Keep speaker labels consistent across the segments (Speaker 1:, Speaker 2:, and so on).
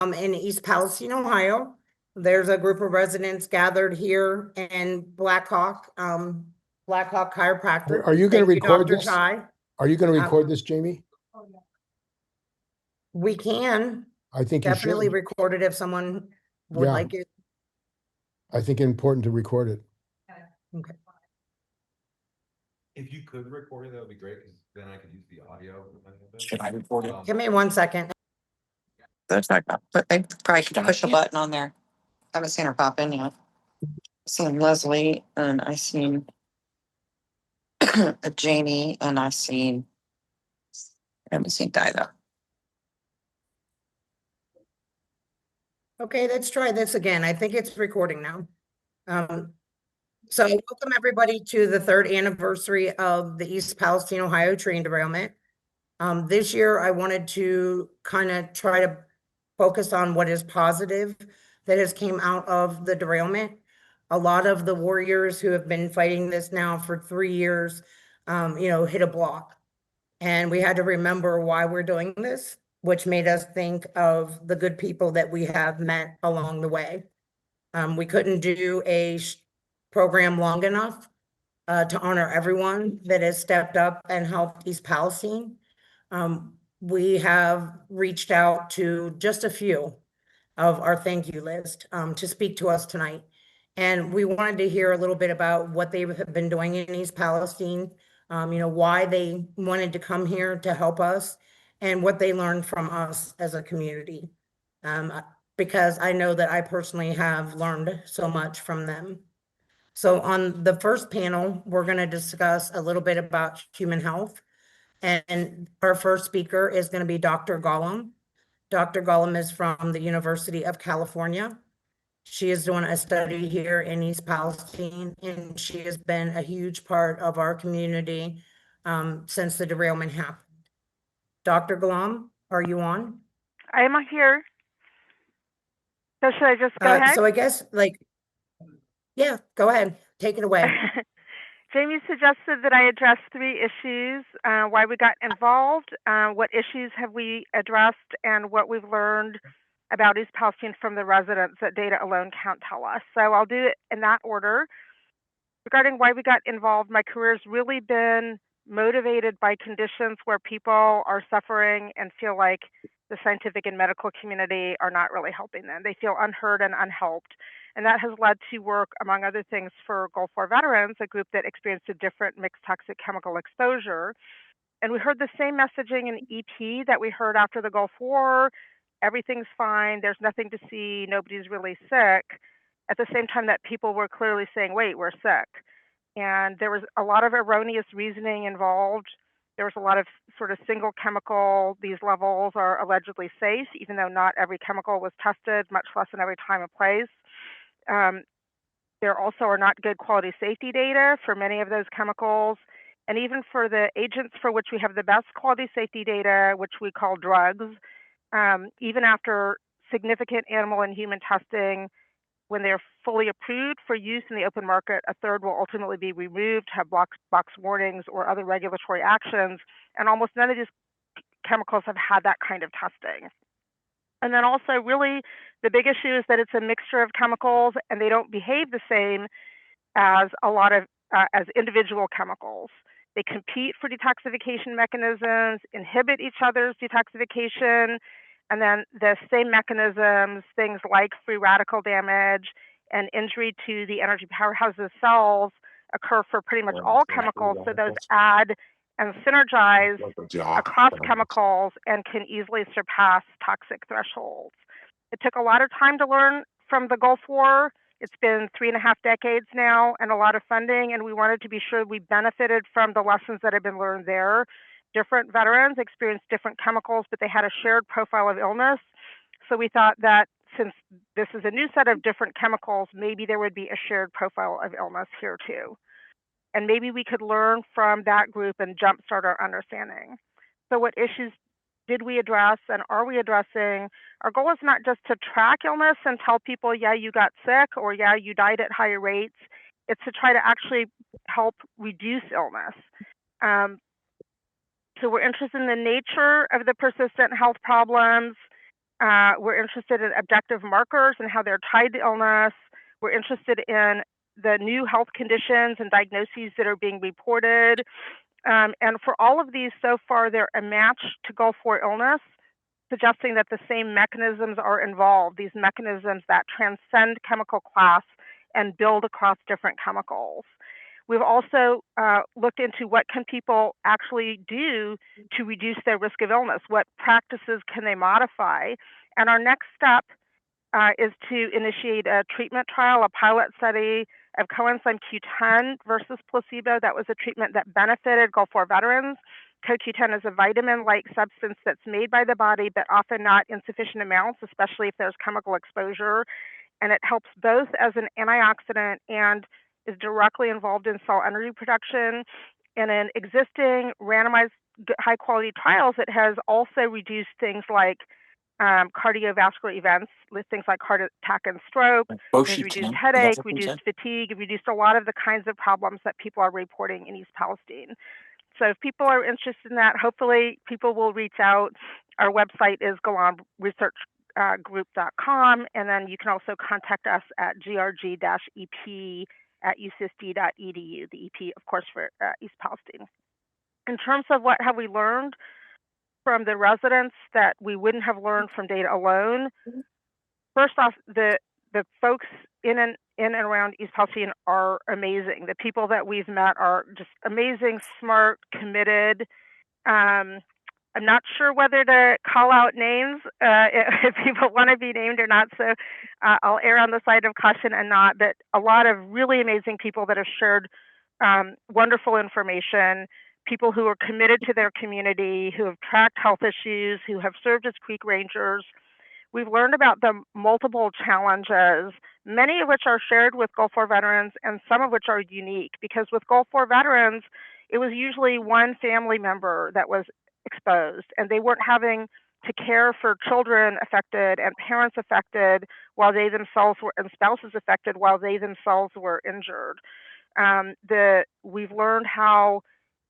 Speaker 1: in East Palestine, Ohio. There's a group of residents gathered here in Blackhawk Chiropractic.
Speaker 2: Are you going to
Speaker 1: Thank you,
Speaker 2: record
Speaker 1: Dr.
Speaker 2: this?
Speaker 1: Ty.
Speaker 2: Are you going to record this, Jamie?
Speaker 1: We can
Speaker 2: I think you
Speaker 1: definitely
Speaker 2: should.
Speaker 1: record it if someone would
Speaker 2: Yeah.
Speaker 1: like it.
Speaker 2: I think it's important to record it.
Speaker 1: Okay.
Speaker 3: If you could record it, that would be great, because then I could use the audio.
Speaker 4: Should I record it?
Speaker 1: Give me 1 second.
Speaker 4: That's not bad. But I probably could push a button on there. I haven't seen her pop in yet. I've seen Leslie and I seen Jamie and I haven't seen Di though.
Speaker 1: Okay, let's try this again. I think it's recording now. So welcome everybody to the 3rd anniversary of the East Palestine, Ohio train derailment. This year I wanted to kind of try to focus on what is positive that has came out of the derailment. A lot of the warriors who have been fighting this now for 3 years, hit a block. And we had to remember why we're doing this, which made us think of the good people that we have met along the way. We couldn't do a program long enough to honor everyone that has stepped up and helped East Palestine. We have reached out to just a few of our thank you list to speak to us tonight. And we wanted to hear a little bit about what they have been doing in East Palestine, why they wanted to come here to help us, and what they learned from us as a community. Because I know that I personally have learned so much from them. So on the first panel, we're going to discuss a little bit about human health. And our first speaker is going to be Dr. Gollum. Dr. Gollum is from the University of California. She is doing a study here in East Palestine, and she has been a huge part of our community since the derailment happened. Dr. Gollum, are you on?
Speaker 5: I am here. So should I just go ahead?
Speaker 1: So I guess, yeah, go ahead. Take it away.
Speaker 5: Jamie suggested that I address 3 issues, why we got involved, what issues have we addressed, and what we've learned about East Palestine from the residents that data alone can't tell us. So I'll do it in that order. Regarding why we got involved, my career has really been motivated by conditions where people are suffering and feel like the scientific and medical community are not really helping them. They feel unheard and unhelped. And that has led to work, among other things, for Gulf War veterans, a group that experienced a different mixed toxic chemical exposure. And we heard the same messaging in EP that we heard after the Gulf War. Everything's fine. There's nothing to see. Nobody's really sick. At the same time that people were clearly saying, wait, we're sick. And there was a lot of erroneous reasoning involved. There was a lot of sort of single chemical, these levels are allegedly safe, even though not every chemical was tested, much less in every time and place. There also are not good quality safety data for many of those chemicals. And even for the agents for which we have the best quality safety data, which we call drugs, even after significant animal and human testing, when they're fully approved for use in the open market, a third will ultimately be removed, have box warnings or other regulatory actions, and almost none of these chemicals have had that kind of testing. And then also really the big issue is that it's a mixture of chemicals and they don't behave the same as a lot of as individual chemicals. They compete for detoxification mechanisms, inhibit each other's detoxification, and then the same mechanisms, things like free radical damage and injury to the energy powerhouses cells occur for pretty much all chemicals. So those add and synergize across chemicals and can easily surpass toxic thresholds. It took a lot of time to learn from the Gulf War. It's been 3.5 decades now and a lot of funding, and we wanted to be sure we benefited from the lessons that have been learned there. Different veterans experienced different chemicals, but they had a shared profile of illness. So we thought that since this is a new set of different chemicals, maybe there would be a shared profile of illness here too. And maybe we could learn from that group and jumpstart our understanding. So what issues did we address and are we addressing? Our goal is not just to track illness and tell people, yeah, you got sick or yeah, you died at higher rates. It's to try to actually help reduce illness. So we're interested in the nature of the persistent health problems, We're interested in objective markers and how they're tied to illness. We're interested in the new health conditions and diagnoses that are being reported. And for all of these, so far, they're a match to Gulf War illness, suggesting that the same mechanisms are involved, these mechanisms that transcend chemical class and build across different chemicals. We've also looked into what can people actually do to reduce their risk of illness, what practices can they modify, and our next step is to initiate a treatment trial, a pilot study of coenzyme Q10 versus placebo. That was a treatment that benefited Gulf War veterans. CoQ10 is a vitamin-like substance that's made by the body, but often not in sufficient amounts, especially if there's chemical exposure. And it helps both as an antioxidant and is directly involved in cell energy production. And in existing randomized high-quality trials, it has also reduced things like cardiovascular events, with things like heart attack and stroke. There's reduced headache, reduced fatigue, reduced a lot of the kinds of problems that people are reporting in East Palestine. So if people are interested in that, hopefully people will reach out. Our website is golamresearchgroup.com, and then you can also contact us at grg-ep@ucsd.edu, the EP, of course, for East Palestine. In terms of what have we learned from the residents that we wouldn't have learned from data alone, first off, the folks in and around East Palestine are amazing. The people that we've met are just amazing, smart, committed. I'm not sure whether to call out names if people want to be named or not, so I'll err on the side of caution and not, but a lot of really amazing people that have shared wonderful information, people who are committed to their community, who have tracked health issues, who have served as creek rangers. We've learned about the multiple challenges, many of which are shared with Gulf War veterans and some of which are unique, because with Gulf War veterans, it was usually one family member that was exposed, and they weren't having to care for children affected and parents affected while they themselves were, and spouses affected while they themselves were injured. We've learned how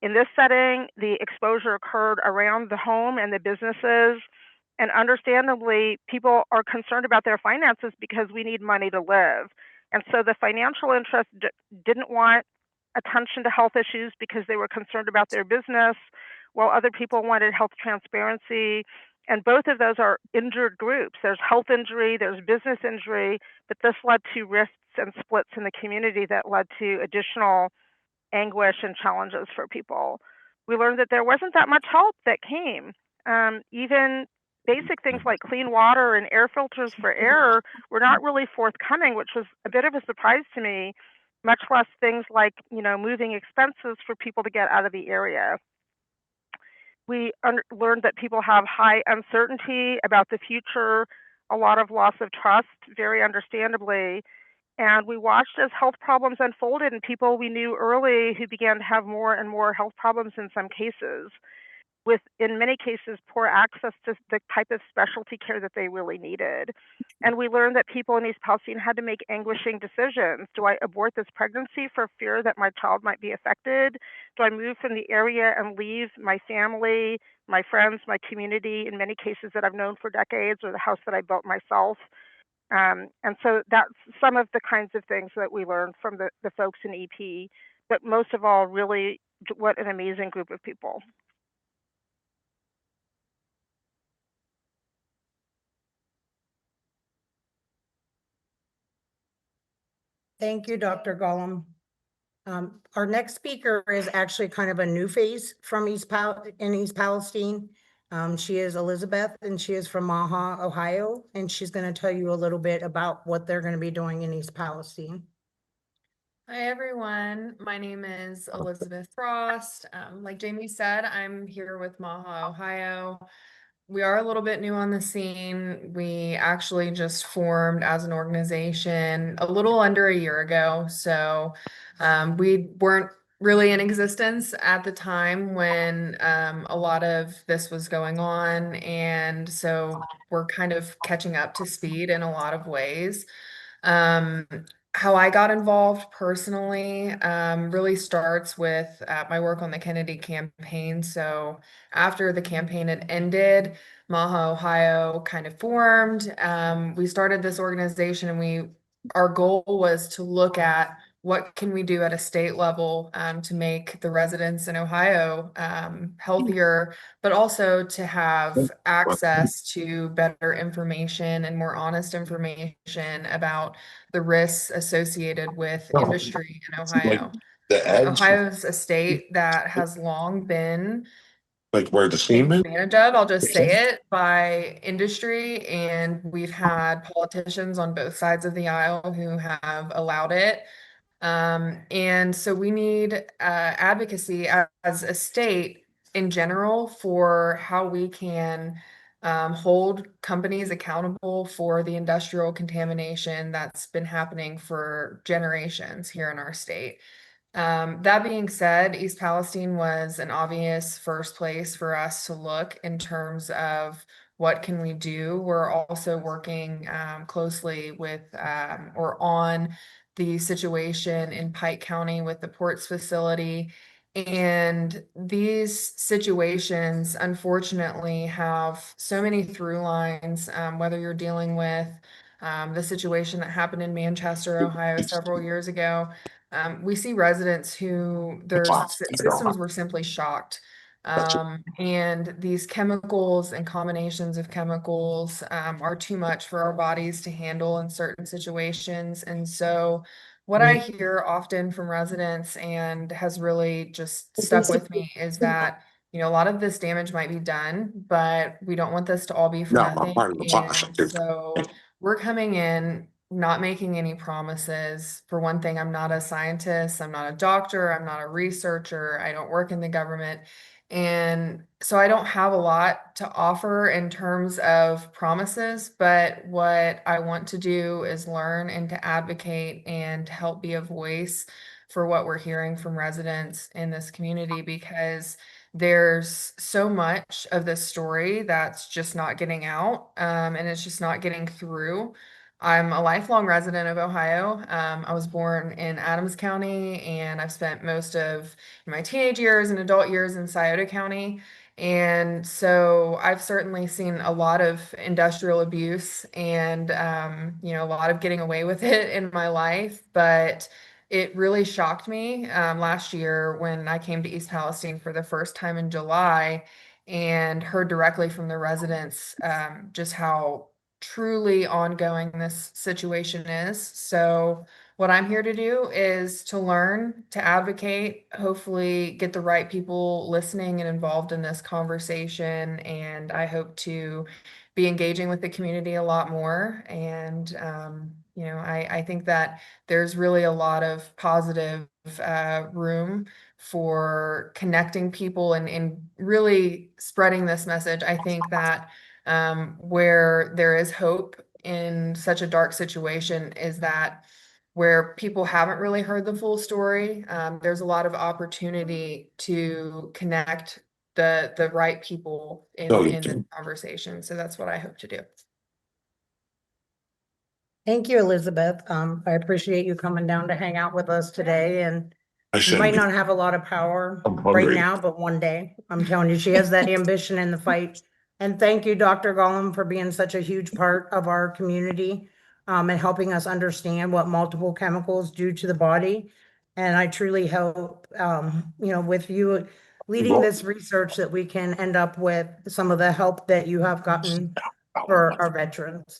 Speaker 5: in this setting, the exposure occurred around the home and the businesses. And understandably, people are concerned about their finances because we need money to live. And so the financial interest didn't want attention to health issues because they were concerned about their business, while other people wanted health transparency. And both of those are injured groups. There's health injury, there's business injury, but this led to rifts and splits in the community that led to additional anguish and challenges for people. We learned that there wasn't that much help that came. Even basic things like clean water and air filters for air were not really forthcoming, which was a bit of a surprise to me, much less things like, moving expenses for people to get out of the area. We learned that people have high uncertainty about the future, a lot of loss of trust, very understandably. And we watched as health problems unfolded and people we knew early who began to have more and more health problems in some cases, with, in many cases, poor access to the type of specialty care that they really needed. And we learned that people in East Palestine had to make anguishing decisions. Do I abort this pregnancy for fear that my child might be affected? Do I move from the area and leave my family, my friends, my community, in many cases that I've known for decades, or the house that I built myself? And so that's some of the kinds of things that we learned from the folks in EP, but most of all, really, what an amazing group of people.
Speaker 1: Thank you, Dr. Gollum. Our next speaker is actually kind of a new face from East Palestine. She is Elizabeth, and she is from Maha, Ohio, and she's going to tell you a little bit about what they're going to be doing in East Palestine.
Speaker 6: Hi, everyone. My name is Elizabeth Frost. Like Jamie said, I'm here with Maha, Ohio. We are a little bit new on the scene. We actually just formed as an organization a little under a year ago. So we weren't really in existence at the time when a lot of this was going on. And so we're kind of catching up to speed in a lot of ways. How I got involved personally really starts with my work on the Kennedy campaign. So after the campaign had ended, Maha, Ohio kind of formed. We started this organization and our goal was to look at what can we do at a state level to make the residents in Ohio healthier, but also to have access to better information and more honest information about the risks associated with industry in Ohio. Ohio's a state that has long been
Speaker 7: Like where the
Speaker 6: taken
Speaker 7: seam is?
Speaker 6: advantage of, I'll just say it, by industry, and we've had politicians on both sides of the aisle who have allowed it. And so we need advocacy as a state in general for how we can hold companies accountable for the industrial contamination that's been happening for generations here in our state. That being said, East Palestine was an obvious first place for us to look in terms of what can we do. We're also working closely with or on the situation in Pike County with the ports facility. And these situations, unfortunately, have so many through lines, whether you're dealing with the situation that happened in Manchester, Ohio, several years ago. We see residents who their systems were simply shocked. And these chemicals and combinations of chemicals are too much for our bodies to handle in certain situations. And so what I hear often from residents and has really just stuck with me is that, a lot of this damage might be done, but we don't want this to all be for
Speaker 7: No, I'm
Speaker 6: nothing.
Speaker 7: part of the class.
Speaker 6: And so we're coming in not making any promises. For one thing, I'm not a scientist, I'm not a doctor, I'm not a researcher, I don't work in the government. And so I don't have a lot to offer in terms of promises, but what I want to do is learn and to advocate and to help be a voice for what we're hearing from residents in this community, because there's so much of this story that's just not getting out, and it's just not getting through. I'm a lifelong resident of Ohio. I was born in Adams County, and I've spent most of my teenage years and adult years in Scioto County. And so I've certainly seen a lot of industrial abuse and, a lot of getting away with it in my life. But it really shocked me last year when I came to East Palestine for the first time in July and heard directly from the residents just how truly ongoing this situation is. So what I'm here to do is to learn, to advocate, hopefully get the right people listening and involved in this conversation. And I hope to be engaging with the community a lot more. And, I think that there's really a lot of positive room for connecting people and really spreading this message. I think that where there is hope in such a dark situation is that where people haven't really heard the full story, there's a lot of opportunity to connect the right people in this conversation. So that's what I hope to do.
Speaker 1: Thank you, Elizabeth. I appreciate you coming down to hang out with us today, and you might not have a lot of power
Speaker 7: I'm
Speaker 1: right
Speaker 7: hungry.
Speaker 1: now, but one day, I'm telling you, she has that ambition in the fight. And thank you, Dr. Gollum, for being such a huge part of our community, and helping us understand what multiple chemicals do to the body. And I truly hope, with you leading this research that we can end up with some of the help that you have gotten for our veterans.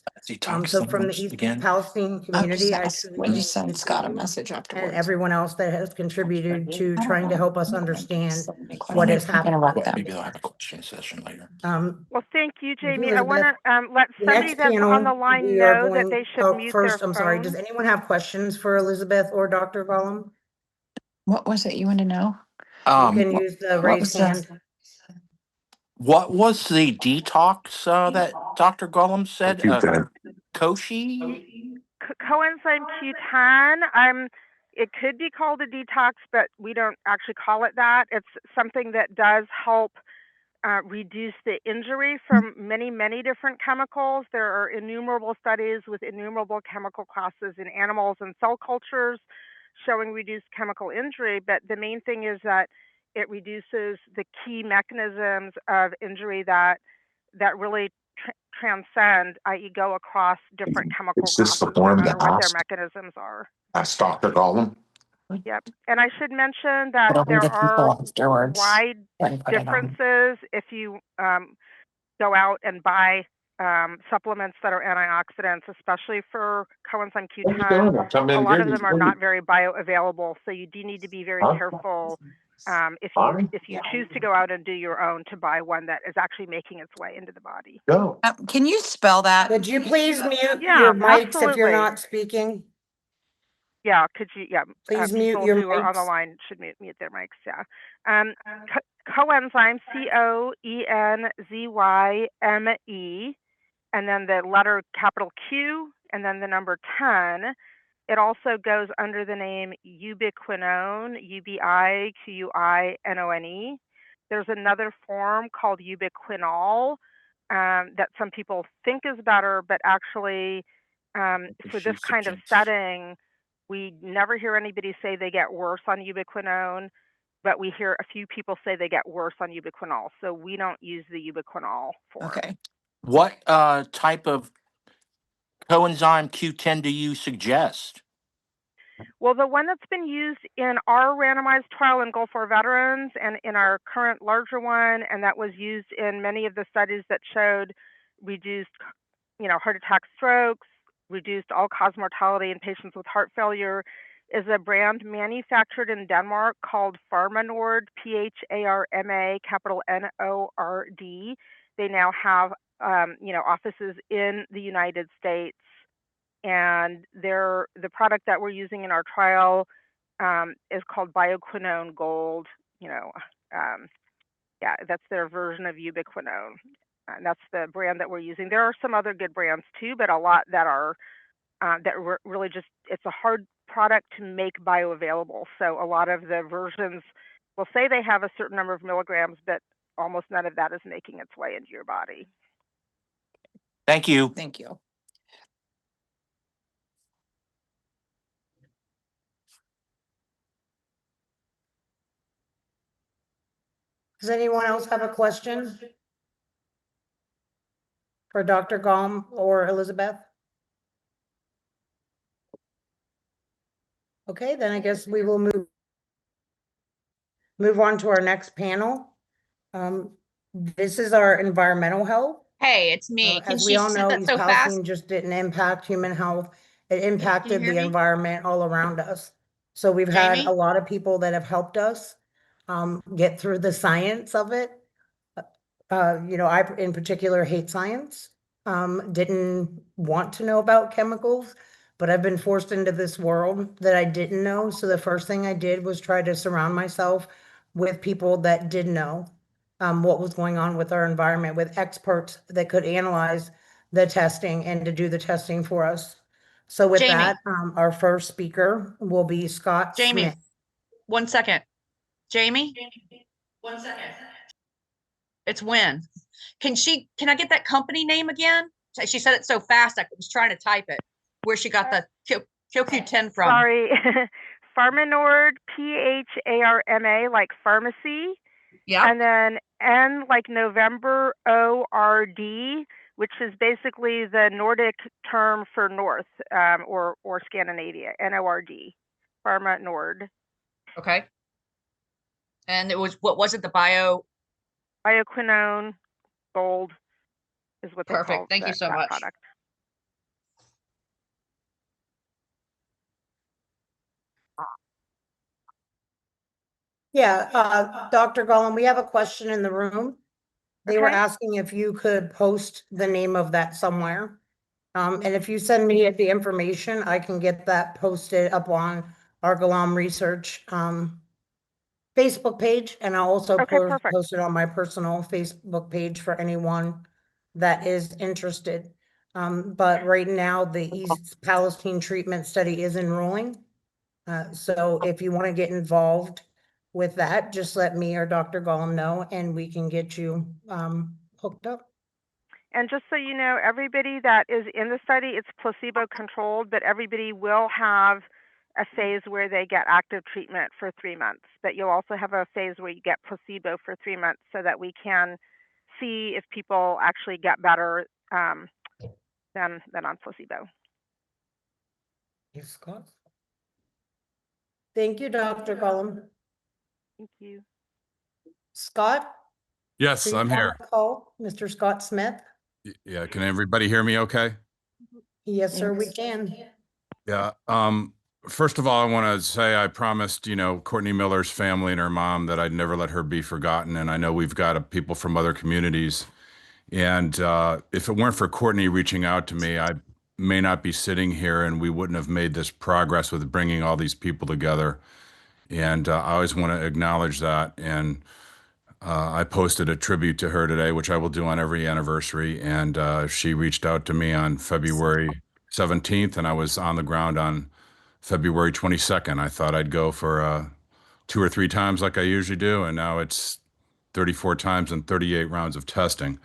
Speaker 1: So from the East Palestine community, I truly
Speaker 4: When you
Speaker 1: thank
Speaker 4: send Scott a message
Speaker 1: and
Speaker 4: afterwards.
Speaker 1: everyone else that has contributed to trying to help us understand
Speaker 4: So many
Speaker 1: what
Speaker 4: questions.
Speaker 1: has happened.
Speaker 4: Interrupt them.
Speaker 7: Maybe they'll have a question session later.
Speaker 5: Well, thank you,
Speaker 1: Thank you,
Speaker 5: Jamie. I want to let
Speaker 1: the
Speaker 5: somebody
Speaker 1: next
Speaker 5: that's on the
Speaker 1: panel,
Speaker 5: line
Speaker 1: we are
Speaker 5: know that
Speaker 1: going,
Speaker 5: they should
Speaker 1: oh,
Speaker 5: mute their
Speaker 1: first, I'm sorry, does
Speaker 5: phone.
Speaker 1: anyone have questions for Elizabeth or Dr. Gollum?
Speaker 4: What was it you want to know?
Speaker 1: You can use the
Speaker 4: what
Speaker 1: raised
Speaker 4: was the-
Speaker 1: hand.
Speaker 8: What was the detox that Dr. Gollum said?
Speaker 7: Q10.
Speaker 8: Koshi?
Speaker 5: Coenzyme Q10. It could be called a detox, but we don't actually call it that. It's something that does help reduce the injury from many, many different chemicals. There are innumerable studies with innumerable chemical classes in animals and cell cultures showing reduced chemical injury. But the main thing is that it reduces the key mechanisms of injury that that really transcend, i.e. go across different chemical
Speaker 7: Is this the
Speaker 5: classes, no
Speaker 7: form
Speaker 5: matter
Speaker 7: to
Speaker 5: what their
Speaker 7: ask?
Speaker 5: mechanisms are.
Speaker 7: Ask Dr. Gollum?
Speaker 5: Yep. And I should mention that
Speaker 4: It'll be
Speaker 5: there
Speaker 4: the people
Speaker 5: are
Speaker 4: afterwards.
Speaker 5: wide
Speaker 4: and put it on.
Speaker 5: differences if you go out and buy supplements that are antioxidants, especially for coenzyme Q10. A lot of them are not very bioavailable, so you do need to be very careful if you choose to go out and do your own, to buy one that is actually making its way into the body.
Speaker 7: Go.
Speaker 4: Can you spell that?
Speaker 1: Could you please mute
Speaker 5: Yeah,
Speaker 1: your mics if
Speaker 5: absolutely.
Speaker 1: you're not speaking?
Speaker 5: Yeah, could you? Yeah,
Speaker 1: Please mute
Speaker 5: people
Speaker 1: your
Speaker 5: who are on the
Speaker 1: mics.
Speaker 5: line should mute their mics. Yeah. Coenzyme, COENZYME, and then the letter capital Q, and then the number 10. It also goes under the name ubiquinone, UBIQUINONE. There's another form called ubiquinol that some people think is better, but actually, for this kind of setting, we never hear anybody say they get worse on ubiquinone, but we hear a few people say they get worse on ubiquinol. So we don't use the ubiquinol form.
Speaker 4: Okay.
Speaker 8: What type of coenzyme Q10 do you suggest?
Speaker 5: Well, the one that's been used in our randomized trial in Gulf War veterans and in our current larger one, and that was used in many of the studies that showed reduced, heart attack, strokes, reduced all-cause mortality in patients with heart failure, is a brand manufactured in Denmark called Pharmanord, PHARMA, capital NORD. They now have, offices in the United States. And the product that we're using in our trial is called Bioquinone Gold. That's their version of ubiquinone. And that's the brand that we're using. There are some other good brands too, but a lot that are really just, it's a hard product to make bioavailable. So a lot of the versions will say they have a certain number of milligrams, but almost none of that is making its way into your body.
Speaker 8: Thank you.
Speaker 4: Thank you.
Speaker 1: Does anyone else have a question for Dr. Gom or Elizabeth? Okay, then I guess we will move on to our next panel. This is our environmental health.
Speaker 9: Hey, it's me. Can
Speaker 1: As we
Speaker 9: she
Speaker 1: all
Speaker 9: say
Speaker 1: know,
Speaker 9: that
Speaker 1: East
Speaker 9: so fast?
Speaker 1: Palestine just didn't impact human health. It impacted
Speaker 9: hear
Speaker 1: the
Speaker 9: me?
Speaker 1: environment all around us. So we've had
Speaker 9: Jamie?
Speaker 1: a lot of people that have helped us get through the science of it. I in particular hate science. Didn't want to know about chemicals, but I've been forced into this world that I didn't know. So the first thing I did was try to surround myself with people that did know what was going on with our environment, with experts that could analyze the testing and to do the testing for us. So with
Speaker 9: Jamie.
Speaker 1: that, our first speaker will be Scott
Speaker 9: Jamie,
Speaker 1: Smith.
Speaker 9: 1 second. Jamie? 1 second. It's Win. Can I get that company name again? She said it so fast, I was trying to type it. Where she got the QQ10 from.
Speaker 5: Sorry. Pharmanord, PHARMA, like pharmacy.
Speaker 9: Yeah.
Speaker 5: And then N like November, ORD, which is basically the Nordic term for north, or Scandinavia, NORD, Pharmanord.
Speaker 9: Okay. And what was it? The
Speaker 5: Bioquinone Gold is what they
Speaker 9: Perfect.
Speaker 5: call
Speaker 9: Thank you so
Speaker 5: that
Speaker 9: much.
Speaker 5: product.
Speaker 1: Yeah, Dr. Gollum, we have a question in the room. They were
Speaker 5: Okay.
Speaker 1: asking if you could post the name of that somewhere. And if you send me the information, I can get that posted up on our Gollum Research Facebook page, and I'll also
Speaker 5: Okay, perfect.
Speaker 1: post it on my personal Facebook page for anyone that is interested. But right now, the East Palestine treatment study is enrolling. So if you want to get involved with that, just let me or Dr. Gollum know, and we can get you hooked up.
Speaker 5: And just so you know, everybody that is in the study, it's placebo controlled, but everybody will have a phase where they get active treatment for 3 months. But you'll also have a phase where you get placebo for 3 months so that we can see if people actually get better than on placebo.
Speaker 1: Yes, Scott. Thank you, Dr. Cullum.
Speaker 5: Thank you.
Speaker 1: Scott?
Speaker 3: Yes,
Speaker 1: please
Speaker 3: I'm here.
Speaker 1: on the call, Mr. Scott Smith.
Speaker 3: Yeah, can everybody hear me okay?
Speaker 1: Yes, sir, we can.
Speaker 3: Yeah. First of all, I want to say I promised, Courtney Miller's family and her mom that I'd never let her be forgotten. And I know we've got people from other communities. And if it weren't for Courtney reaching out to me, I may not be sitting here and we wouldn't have made this progress with bringing all these people together. And I always want to acknowledge that. And I posted a tribute to her today, which I will do on every anniversary. And she reached out to me on February 17th, and I was on the ground on February 22nd. I thought I'd go for 2 or 3 times like I usually do, and now it's 34 times and 38 rounds of testing.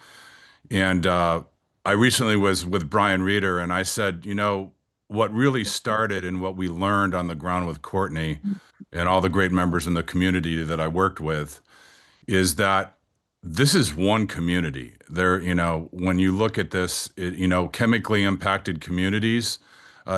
Speaker 3: And I recently was with Brian Reeder, and I said, what really started and what we learned on the ground with Courtney and all the great members in the community that I worked with is that this is one community. There, when you look at this, chemically impacted communities,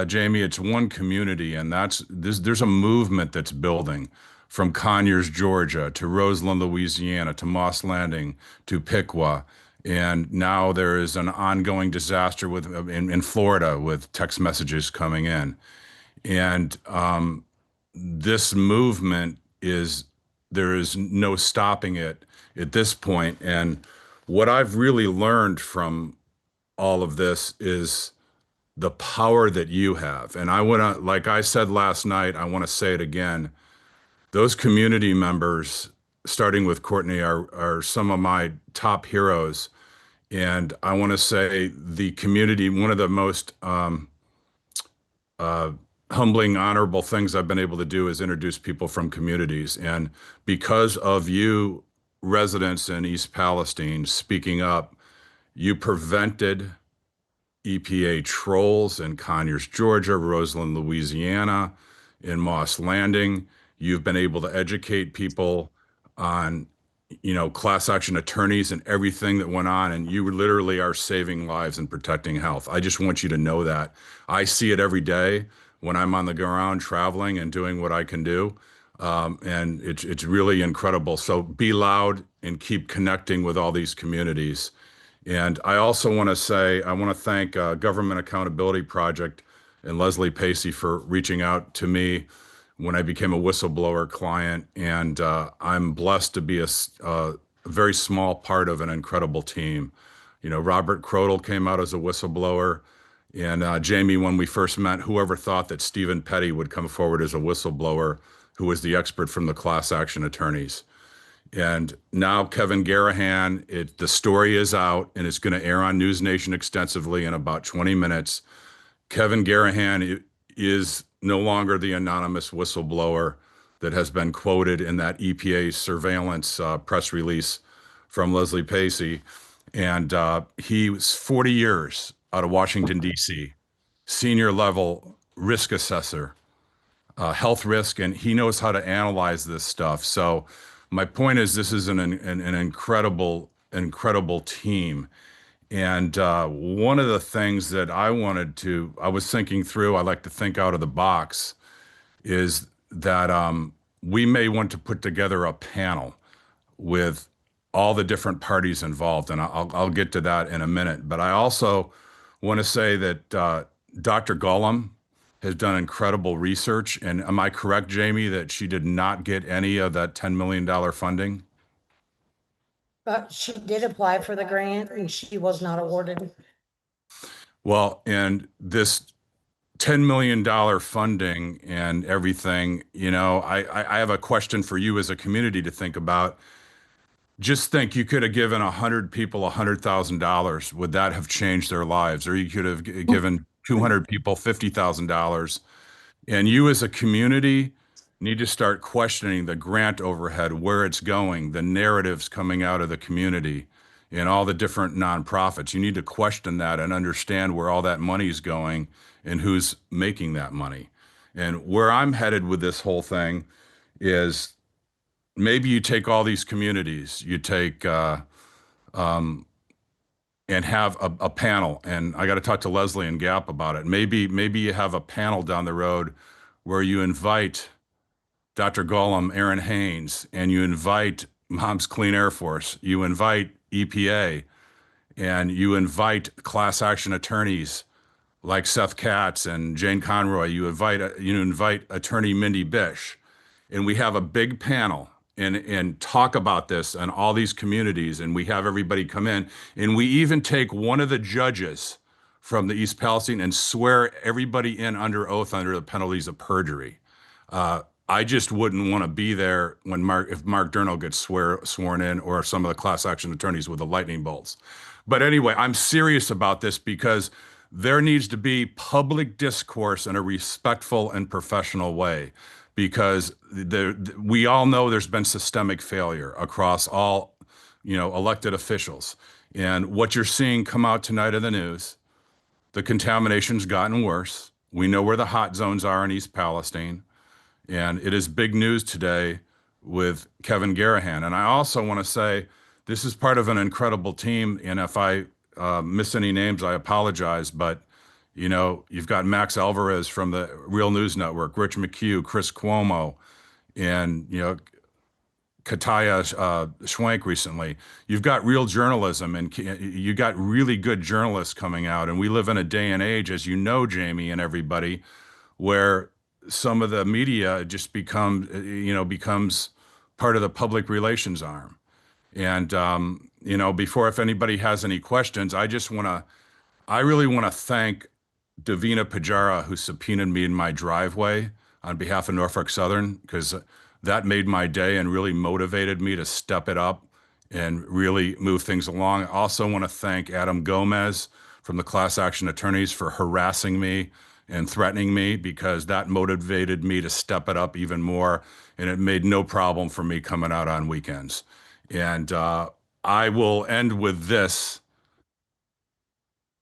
Speaker 3: Jamie, it's one community, and there's a movement that's building from Conyers, Georgia, to Roseland, Louisiana, to Moss Landing, to Piqua, and now there is an ongoing disaster in Florida with text messages coming in, and this movement there is no stopping it at this point. And what I've really learned from all of this is the power that you have. And I want to, like I said last night, I want to say it again. Those community members, starting with Courtney, are some of my top heroes. And I want to say the community, one of the most humbling, honorable things I've been able to do is introduce people from communities. And because of you residents in East Palestine speaking up, you prevented EPA trolls in Conyers, Georgia, Roseland, Louisiana, in Moss Landing. You've been able to educate people on, class action attorneys and everything that went on, and you literally are saving lives and protecting health. I just want you to know that. I see it every day when I'm on the ground traveling and doing what I can do. And it's really incredible. So be loud and keep connecting with all these communities. And I also want to say, I want to thank Government Accountability Project and Leslie Pacey for reaching out to me when I became a whistleblower client. And I'm blessed to be a very small part of an incredible team. Robert Crodel came out as a whistleblower. And Jamie, when we first met, whoever thought that Stephen Petty would come forward as a whistleblower, who was the expert from the class action attorneys. And now Kevin Garahan, the story is out and it's going to air on News Nation extensively in about 20 minutes. Kevin Garahan is no longer the anonymous whistleblower that has been quoted in that EPA surveillance press release from Leslie Pacey. And he was 40 years out of Washington, D.C., senior level risk assessor, health risk, and he knows how to analyze this stuff. So my point is, this is an incredible, incredible team. And one of the things that I was thinking through, I like to think out of the box, is that we may want to put together a panel with all the different parties involved. And I'll get to that in a minute. But I also want to say that Dr. Gollum has done incredible research. And am I correct, Jamie, that she did not get any of that $10 million funding?
Speaker 1: But she did apply for the grant and she was not awarded.
Speaker 3: Well, and this $10 million funding and everything, I have a question for you as a community to think about. Just think, you could have given 100 people $100,000. Would that have changed their lives? Or you could have given 200 people $50,000. And you as a community need to start questioning the grant overhead, where it's going, the narratives coming out of the community and all the different nonprofits. You need to question that and understand where all that money is going and who's making that money. And where I'm headed with this whole thing is, maybe you take all these communities, you take and have a panel. And I got to talk to Leslie and Gap about it. Maybe you have a panel down the road where you invite Dr. Gollum, Aaron Haynes, and you invite Mom's Clean Air Force, you invite EPA, and you invite class action attorneys like Seth Katz and Jane Conroy. You invite attorney Mindy Bish, and we have a big panel and talk about this and all these communities, and we have everybody come in, and we even take one of the judges from the East Palestine and swear everybody in under oath under the penalties of perjury. I just wouldn't want to be there when if Mark Durno gets sworn in, or some of the class action attorneys with the lightning bolts. But anyway, I'm serious about this because there needs to be public discourse in a respectful and professional way, because we all know there's been systemic failure across all, elected officials. And what you're seeing come out tonight in the news, the contamination's gotten worse. We know where the hot zones are in East Palestine. And it is big news today with Kevin Garahan. And I also want to say this is part of an incredible team. And if I miss any names, I apologize. But, you've got Max Alvarez from the Real News Network, Rich McHugh, Chris Cuomo, and, Kataya Schwank recently. You've got real journalism, and you got really good journalists coming out. And we live in a day and age, as you know, Jamie and everybody, where some of the media just becomes part of the public relations arm. And, before, if anybody has any questions, I really want to thank Davina Pajara, who subpoenaed me in my driveway on behalf of Norfolk Southern, because that made my day and really motivated me to step it up and really move things along. I also want to thank Adam Gomez from the class action attorneys for harassing me and threatening me, because that motivated me to step it up even more. And it made no problem for me coming out on weekends. And I will end with this,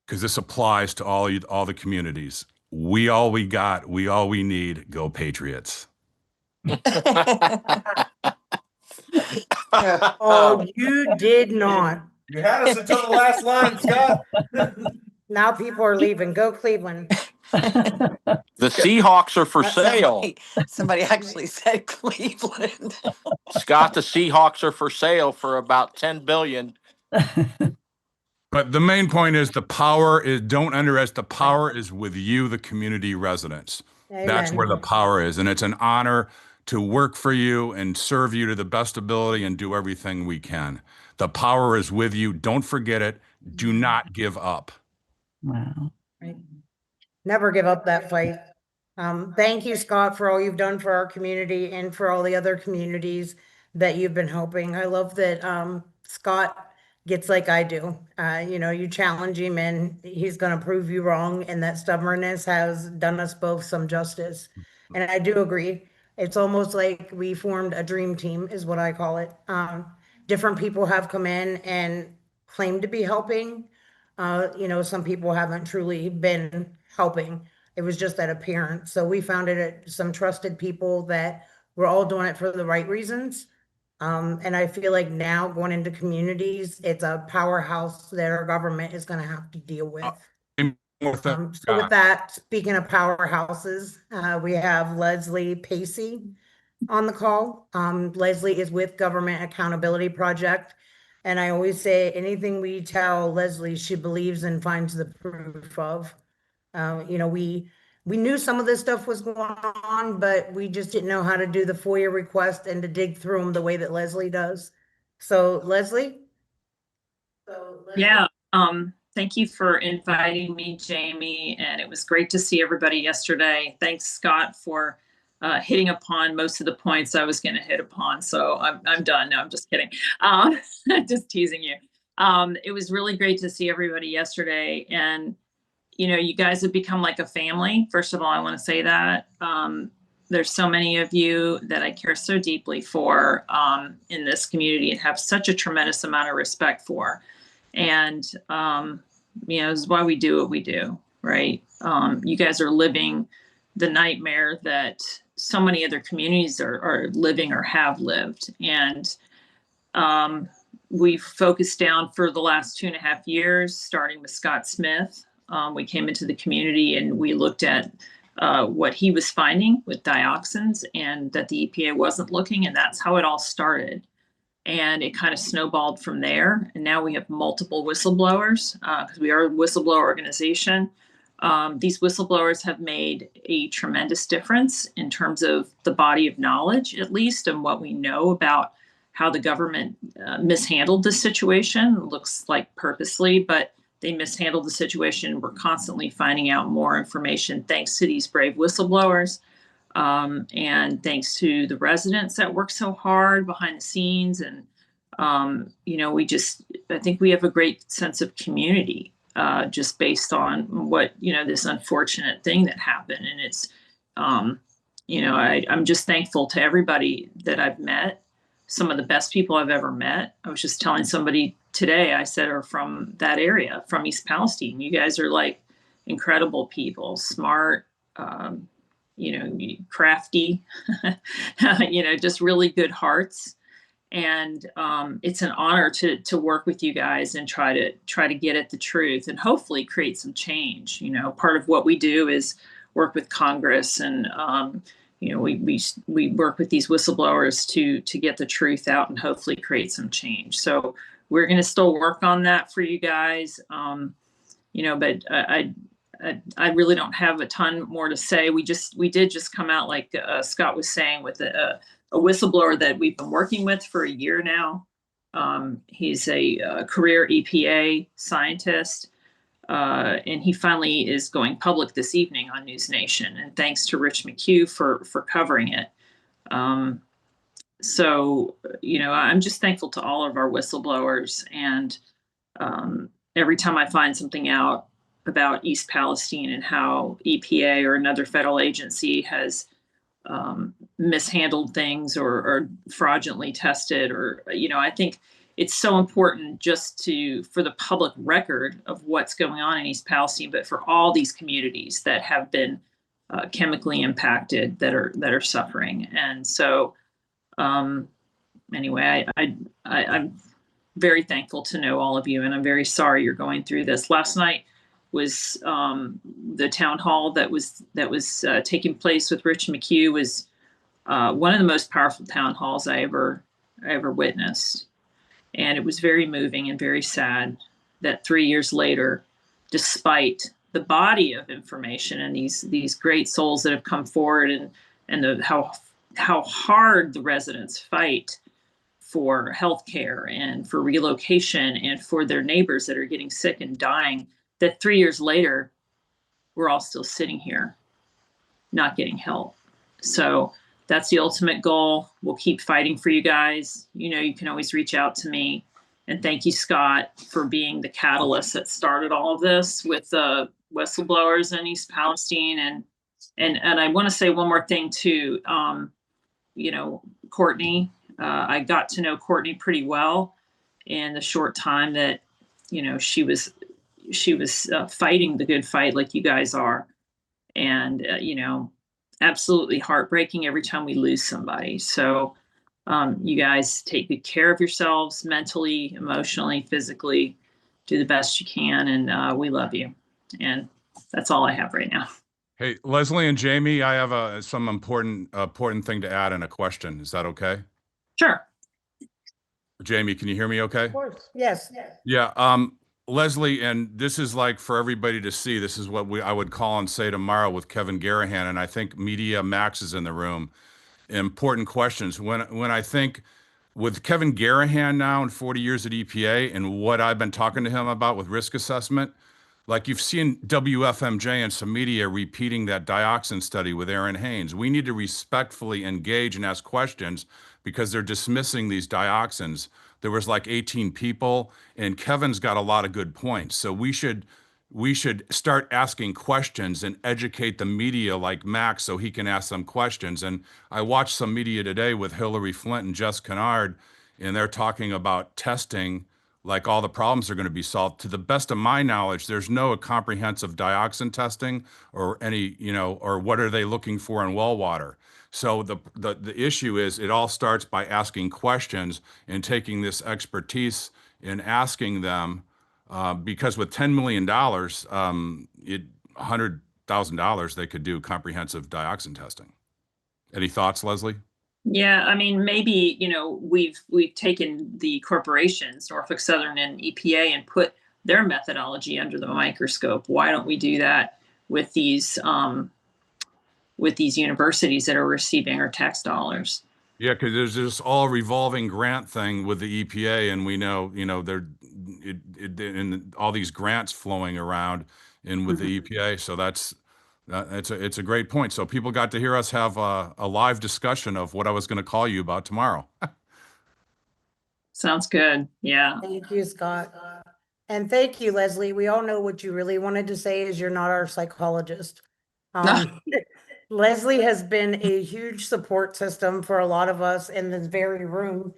Speaker 3: because this applies to all the communities. We all we got, we all we need. Go Patriots.
Speaker 1: Oh, you did not.
Speaker 7: You had us until the last line, Scott.
Speaker 1: Now people are leaving. Go Cleveland.
Speaker 8: The Seahawks are for sale.
Speaker 4: Somebody actually said Cleveland.
Speaker 8: Scott, the Seahawks are for sale for about $10 billion.
Speaker 3: But the main point is the power is, don't underestimate, the power is with you, the community residents. That's
Speaker 1: Amen.
Speaker 3: where the power is. And it's an honor to work for you and serve you to the best ability and do everything we can. The power is with you. Don't forget it. Do not give up.
Speaker 10: Wow.
Speaker 1: Right. Never give up that fight. Thank you, Scott, for all you've done for our community and for all the other communities that you've been helping. I love that Scott gets like I do. You challenge him and he's going to prove you wrong. And that stubbornness has done us both some justice. And I do agree. It's almost like we formed a dream team, is what I call it. Different people have come in and claimed to be helping. Some people haven't truly been helping. It was just that appearance. So we found some trusted people that were all doing it for the right reasons. And I feel like now going into communities, it's a powerhouse that our government is going to have to deal with. So with that, speaking of powerhouses, we have Leslie Pacey on the call. Leslie is with Government Accountability Project. And I always say anything we tell Leslie, she believes and finds the proof of. We knew some of this stuff was going on, but we just didn't know how to do the FOIA request and to dig through them the way that Leslie does. So Leslie?
Speaker 11: Yeah, thank you for inviting me, Jamie, and it was great to see everybody yesterday. Thanks, Scott, for hitting upon most of the points I was going to hit upon. So I'm done. No, I'm just kidding. Just teasing you. It was really great to see everybody yesterday, and you guys have become like a family. First of all, I want to say that there's so many of you that I care so deeply for in this community and have such a tremendous amount of respect for. And, this is why we do what we do, right? You guys are living the nightmare that so many other communities are living or have lived. And we've focused down for the last 2.5 years, starting with Scott Smith. We came into the community and we looked at what he was finding with dioxins and that the EPA wasn't looking, and that's how it all started. And it kind of snowballed from there. And now we have multiple whistleblowers because we are a whistleblower organization. These whistleblowers have made a tremendous difference in terms of the body of knowledge, at least, and what we know about how the government mishandled the situation. It looks like purposely, but they mishandled the situation. We're constantly finding out more information thanks to these brave whistleblowers. And thanks to the residents that work so hard behind the scenes. And, I think we have a great sense of community just based on what, this unfortunate thing that happened. And it's, I'm just thankful to everybody that I've met, some of the best people I've ever met. I was just telling somebody today, I said, are from that area, from East Palestine. You guys are like incredible people, smart, crafty, just really good hearts. And it's an honor to work with you guys and try to get at the truth and hopefully create some change. Part of what we do is work with Congress and we work with these whistleblowers to get the truth out and hopefully create some change. So we're going to still work on that for you guys. But I really don't have a ton more to say. We did just come out, like Scott was saying, with a whistleblower that we've been working with for a year now. He's a career EPA scientist, and he finally is going public this evening on News Nation. And thanks to Rich McHugh for covering it. So I'm just thankful to all of our whistleblowers. And every time I find something out about East Palestine and how EPA or another federal agency has mishandled things or fraudulently tested, or I think it's so important just for the public record of what's going on in East Palestine, but for all these communities that have been chemically impacted that are suffering. And so anyway, I'm very thankful to know all of you, and I'm very sorry you're going through this. Last night was the town hall that was taking place with Rich McHugh was one of the most powerful town halls I ever witnessed. And it was very moving and very sad that 3 years later, despite the body of information and these great souls that have come forward and how hard the residents fight for healthcare and for relocation and for their neighbors that are getting sick and dying, that 3 years later, we're all still sitting here, not getting help. So that's the ultimate goal. We'll keep fighting for you guys. You can always reach out to me. And thank you, Scott, for being the catalyst that started all of this with the whistleblowers in East Palestine. And I want to say one more thing too. Courtney, I got to know Courtney pretty well in the short time that, she was fighting the good fight like you guys are. And, absolutely heartbreaking every time we lose somebody. So you guys take good care of yourselves mentally, emotionally, physically, do the best you can. And we love you. And that's all I have right now.
Speaker 3: Hey, Leslie and Jamie, I have some important thing to add and a question. Is that okay?
Speaker 11: Sure.
Speaker 3: Jamie, can you hear me okay?
Speaker 1: Of course, yes.
Speaker 3: Yeah. Leslie, and this is like for everybody to see, this is what I would call and say tomorrow with Kevin Garahan, and I think Media Max is in the room. Important questions. When I think with Kevin Garahan now and 40 years at EPA and what I've been talking to him about with risk assessment, like you've seen WFMJ and some media repeating that dioxin study with Aaron Haynes. We need to respectfully engage and ask questions because they're dismissing these dioxins. There was like 18 people, and Kevin's got a lot of good points. So we should start asking questions and educate the media like Max so he can ask them questions. And I watched some media today with Hillary Flint and Jess Kennard, and they're talking about testing like all the problems are going to be solved. To the best of my knowledge, there's no comprehensive dioxin testing or any, or what are they looking for in well water. So the issue is it all starts by asking questions and taking this expertise and asking them, because with $10 million, $100,000, they could do comprehensive dioxin testing. Any thoughts, Leslie?
Speaker 11: Yeah, I mean, maybe, we've taken the corporations, Norfolk Southern and EPA, and put their methodology under the microscope. Why don't we do that with these universities that are receiving our tax dollars?
Speaker 3: Yeah, because there's this all revolving grant thing with the EPA, and we know, and all these grants flowing around and with the EPA. So it's a great point. So people got to hear us have a live discussion of what I was going to call you about tomorrow.
Speaker 11: Sounds good. Yeah.
Speaker 1: Thank you, Scott. And thank you, Leslie. We all know what you really wanted to say is you're not our psychologist. Leslie has been a huge support system for a lot of us in this very room.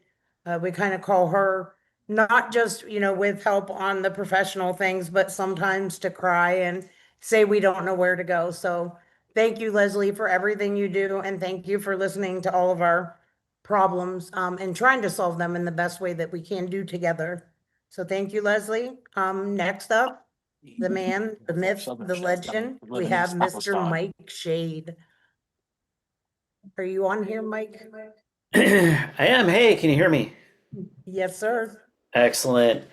Speaker 1: We kind of call her not just, with help on the professional things, but sometimes to cry and say we don't know where to go. So thank you, Leslie, for everything you do. And thank you for listening to all of our problems and trying to solve them in the best way that we can do together. So thank you, Leslie. Next up, the man, the myth, the legend, we have Mr. Mike Shade. Are you on here, Mike?
Speaker 10: I am. Hey, can you hear me?
Speaker 1: Yes, sir.
Speaker 10: Excellent.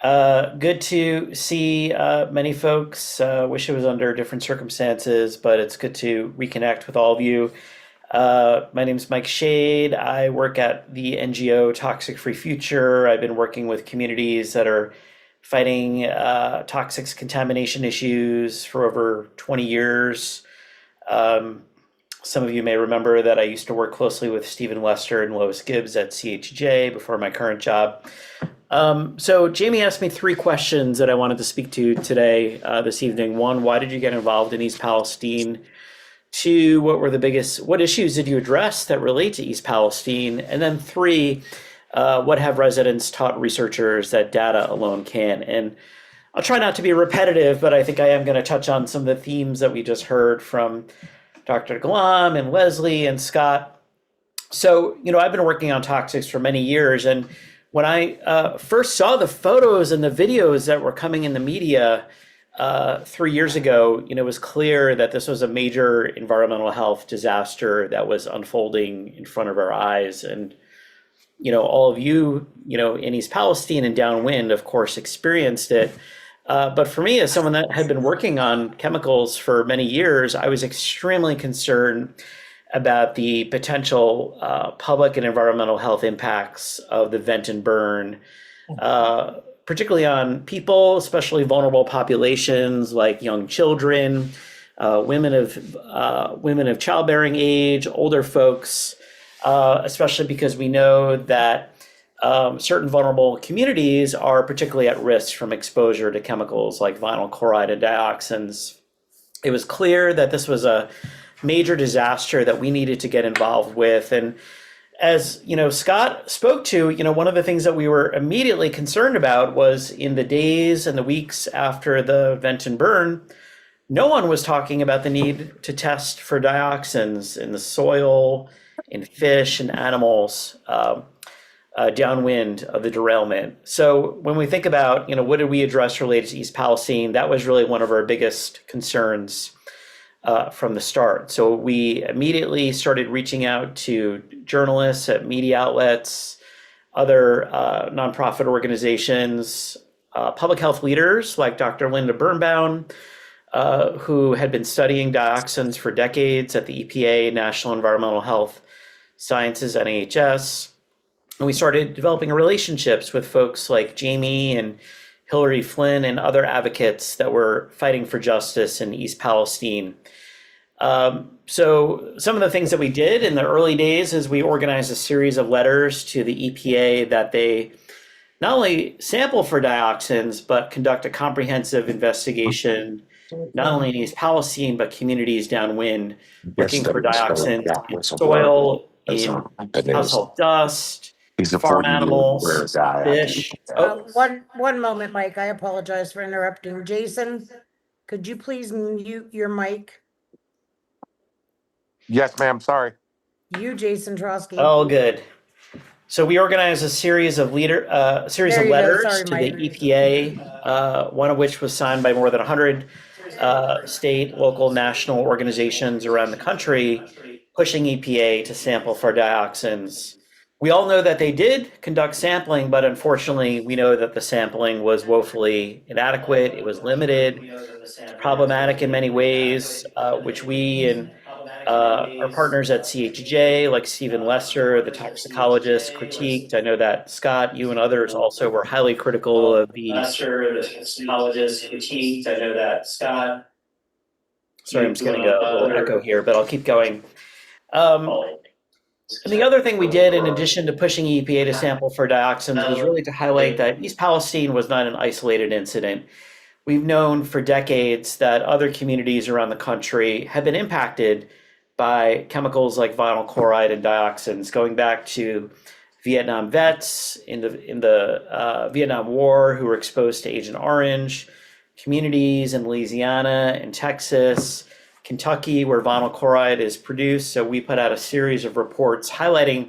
Speaker 10: Good to see many folks. Wish it was under different circumstances, but it's good to reconnect with all of you. My name is Mike Shade. I work at the NGO Toxic Free Future. I've been working with communities that are fighting toxics contamination issues for over 20 years. Some of you may remember that I used to work closely with Stephen Lester and Lois Gibbs at CHJ before my current job. So Jamie asked me 3 questions that I wanted to speak to today, this evening. 1, why did you get involved in East Palestine? 2, what issues did you address that relate to East Palestine? And then 3, what have residents taught researchers that data alone can? And I'll try not to be repetitive, but I think I am going to touch on some of the themes that we just heard from Dr. Ghulam and Leslie and Scott. So, I've been working on toxics for many years. And when I first saw the photos and the videos that were coming in the media 3 years ago, it was clear that this was a major environmental health disaster that was unfolding in front of our eyes. And, all of you, in East Palestine and downwind, of course, experienced it. But for me, as someone that had been working on chemicals for many years, I was extremely concerned about the potential public and environmental health impacts of the vent and burn, particularly on people, especially vulnerable populations like young children, women of childbearing age, older folks, especially because we know that certain vulnerable communities are particularly at risk from exposure to chemicals like vinyl chloride and dioxins. It was clear that this was a major disaster that we needed to get involved with. And as Scott spoke to, one of the things that we were immediately concerned about was in the days and the weeks after the vent and burn, no one was talking about the need to test for dioxins in the soil, in fish and animals. Downwind of the derailment. So when we think about, what did we address related to East Palestine, that was really one of our biggest concerns from the start. So we immediately started reaching out to journalists at media outlets, other nonprofit organizations, public health leaders like Dr. Linda Birnbaum, who had been studying dioxins for decades at the EPA, National Environmental Health Sciences, NIHS. And we started developing relationships with folks like Jamie and Hillary Flynn and other advocates that were fighting for justice in East Palestine. So some of the things that we did in the early days is we organized a series of letters to the EPA that they not only sample for dioxins, but conduct a comprehensive investigation, not only in East Palestine, but communities downwind, looking for dioxins in soil, in household dust,
Speaker 8: He's a
Speaker 10: farm
Speaker 8: 40-year
Speaker 10: animals,
Speaker 8: career guy.
Speaker 10: fish. Oh,
Speaker 1: One moment, Mike. I apologize for interrupting. Jason, could you please mute your mic?
Speaker 8: Yes, ma'am. Sorry.
Speaker 1: You, Jason Trosky.
Speaker 10: oh, good. So we organized a series of
Speaker 1: There you go.
Speaker 10: letters
Speaker 1: Sorry,
Speaker 10: to
Speaker 1: Mike.
Speaker 10: the EPA, one of which was signed by more than 100 state, local, national organizations around the country, pushing EPA to sample for dioxins. We all know that they did conduct sampling, but unfortunately, we know that the sampling was woefully inadequate. It was limited, problematic in many ways, which we and our partners at CHJ, like Stephen Lester, the toxicologist, critiqued. I know that Scott, you and others also were highly critical of the Lester, the toxicologist, critiqued. I know that Scott. Sorry, I'm just getting a little echo here, but I'll keep going. And the other thing we did, in addition to pushing EPA to sample for dioxins, was really to highlight that East Palestine was not an isolated incident. We've known for decades that other communities around the country have been impacted by chemicals like vinyl chloride and dioxins, going back to Vietnam vets in the Vietnam War who were exposed to Agent Orange, communities in Louisiana and Texas, Kentucky, where vinyl chloride is produced. So we put out a series of reports highlighting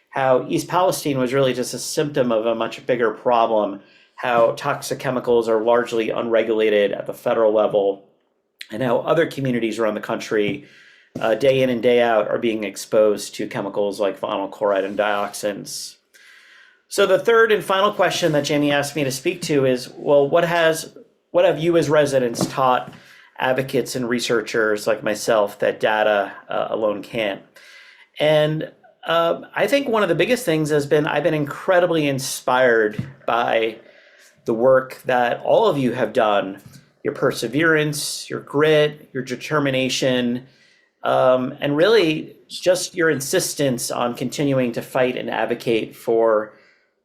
Speaker 10: how East Palestine was really just a symptom of a much bigger problem, how toxic chemicals are largely unregulated at the federal level, and how other communities around the country, day in and day out, are being exposed to chemicals like vinyl chloride and dioxins. So the third and final question that Jamie asked me to speak to is, well, what have you as residents taught advocates and researchers like myself that data alone can't? And I think one of the biggest things has been, I've been incredibly inspired by the work that all of you have done, your perseverance, your grit, your determination, and really just your insistence on continuing to fight and advocate for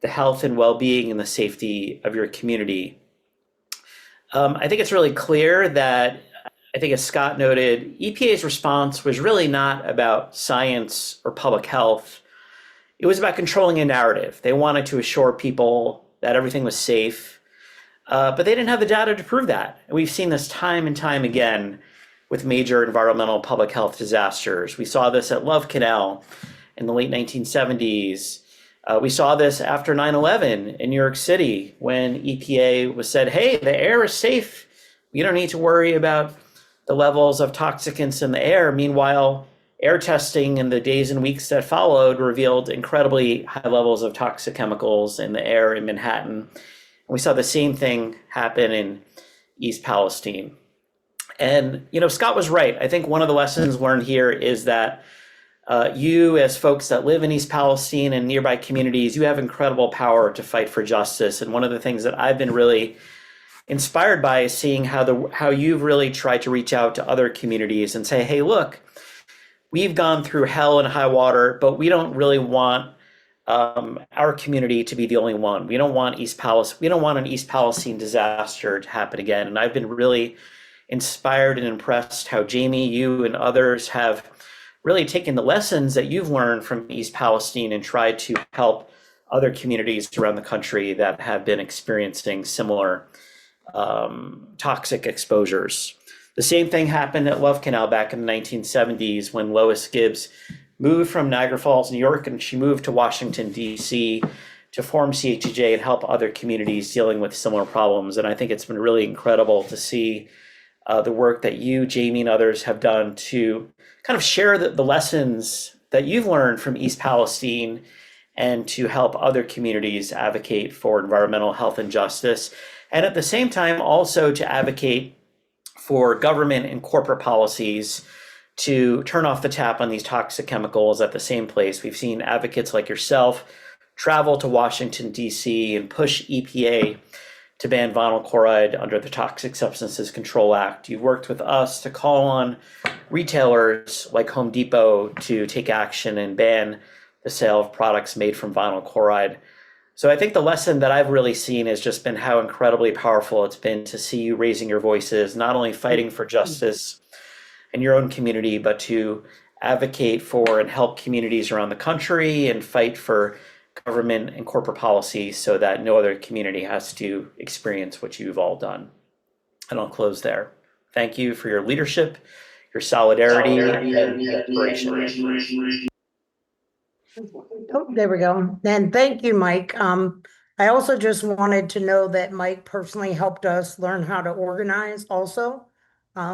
Speaker 10: the health and well-being and the safety of your community. I think it's really clear that, I think as Scott noted, EPA's response was really not about science or public health. It was about controlling a narrative. They wanted to assure people that everything was safe, but they didn't have the data to prove that. And we've seen this time and time again with major environmental public health disasters. We saw this at Love Canal in the late 1970s. We saw this after 9/11 in New York City when EPA was said, hey, the air is safe. You don't need to worry about the levels of toxicants in the air. Meanwhile, air testing in the days and weeks that followed revealed incredibly high levels of toxic chemicals in the air in Manhattan. And we saw the same thing happen in East Palestine. And, Scott was right. I think one of the lessons learned here is that you, as folks that live in East Palestine and nearby communities, you have incredible power to fight for justice. And one of the things that I've been really inspired by is seeing how you've really tried to reach out to other communities and say, hey, look, we've gone through hell and high water, but we don't really want our community to be the only one. We don't want an East Palestine disaster to happen again. And I've been really inspired and impressed how Jamie, you and others have really taken the lessons that you've learned from East Palestine and tried to help other communities around the country that have been experiencing similar toxic exposures. The same thing happened at Love Canal back in the 1970s when Lois Gibbs moved from Niagara Falls, New York, and she moved to Washington, D.C. to form CHJ and help other communities dealing with similar problems. And I think it's been really incredible to see the work that you, Jamie, and others have done to kind of share the lessons that you've learned from East Palestine and to help other communities advocate for environmental health and justice. And at the same time, also to advocate for government and corporate policies to turn off the tap on these toxic chemicals at the same place. We've seen advocates like yourself travel to Washington, D.C. and push EPA to ban vinyl chloride under the Toxic Substances Control Act. You've worked with us to call on retailers like Home Depot to take action and ban the sale of products made from vinyl chloride. So I think the lesson that I've really seen has just been how incredibly powerful it's been to see you raising your voices, not only fighting for justice in your own community, but to advocate for and help communities around the country and fight for government and corporate policy so that no other community has to experience what you've all done. And I'll close there. Thank you for your leadership, your solidarity, and inspiration.
Speaker 1: Oh, there we go. And thank you, Mike. I also just wanted to know that Mike personally helped us learn how to organize also,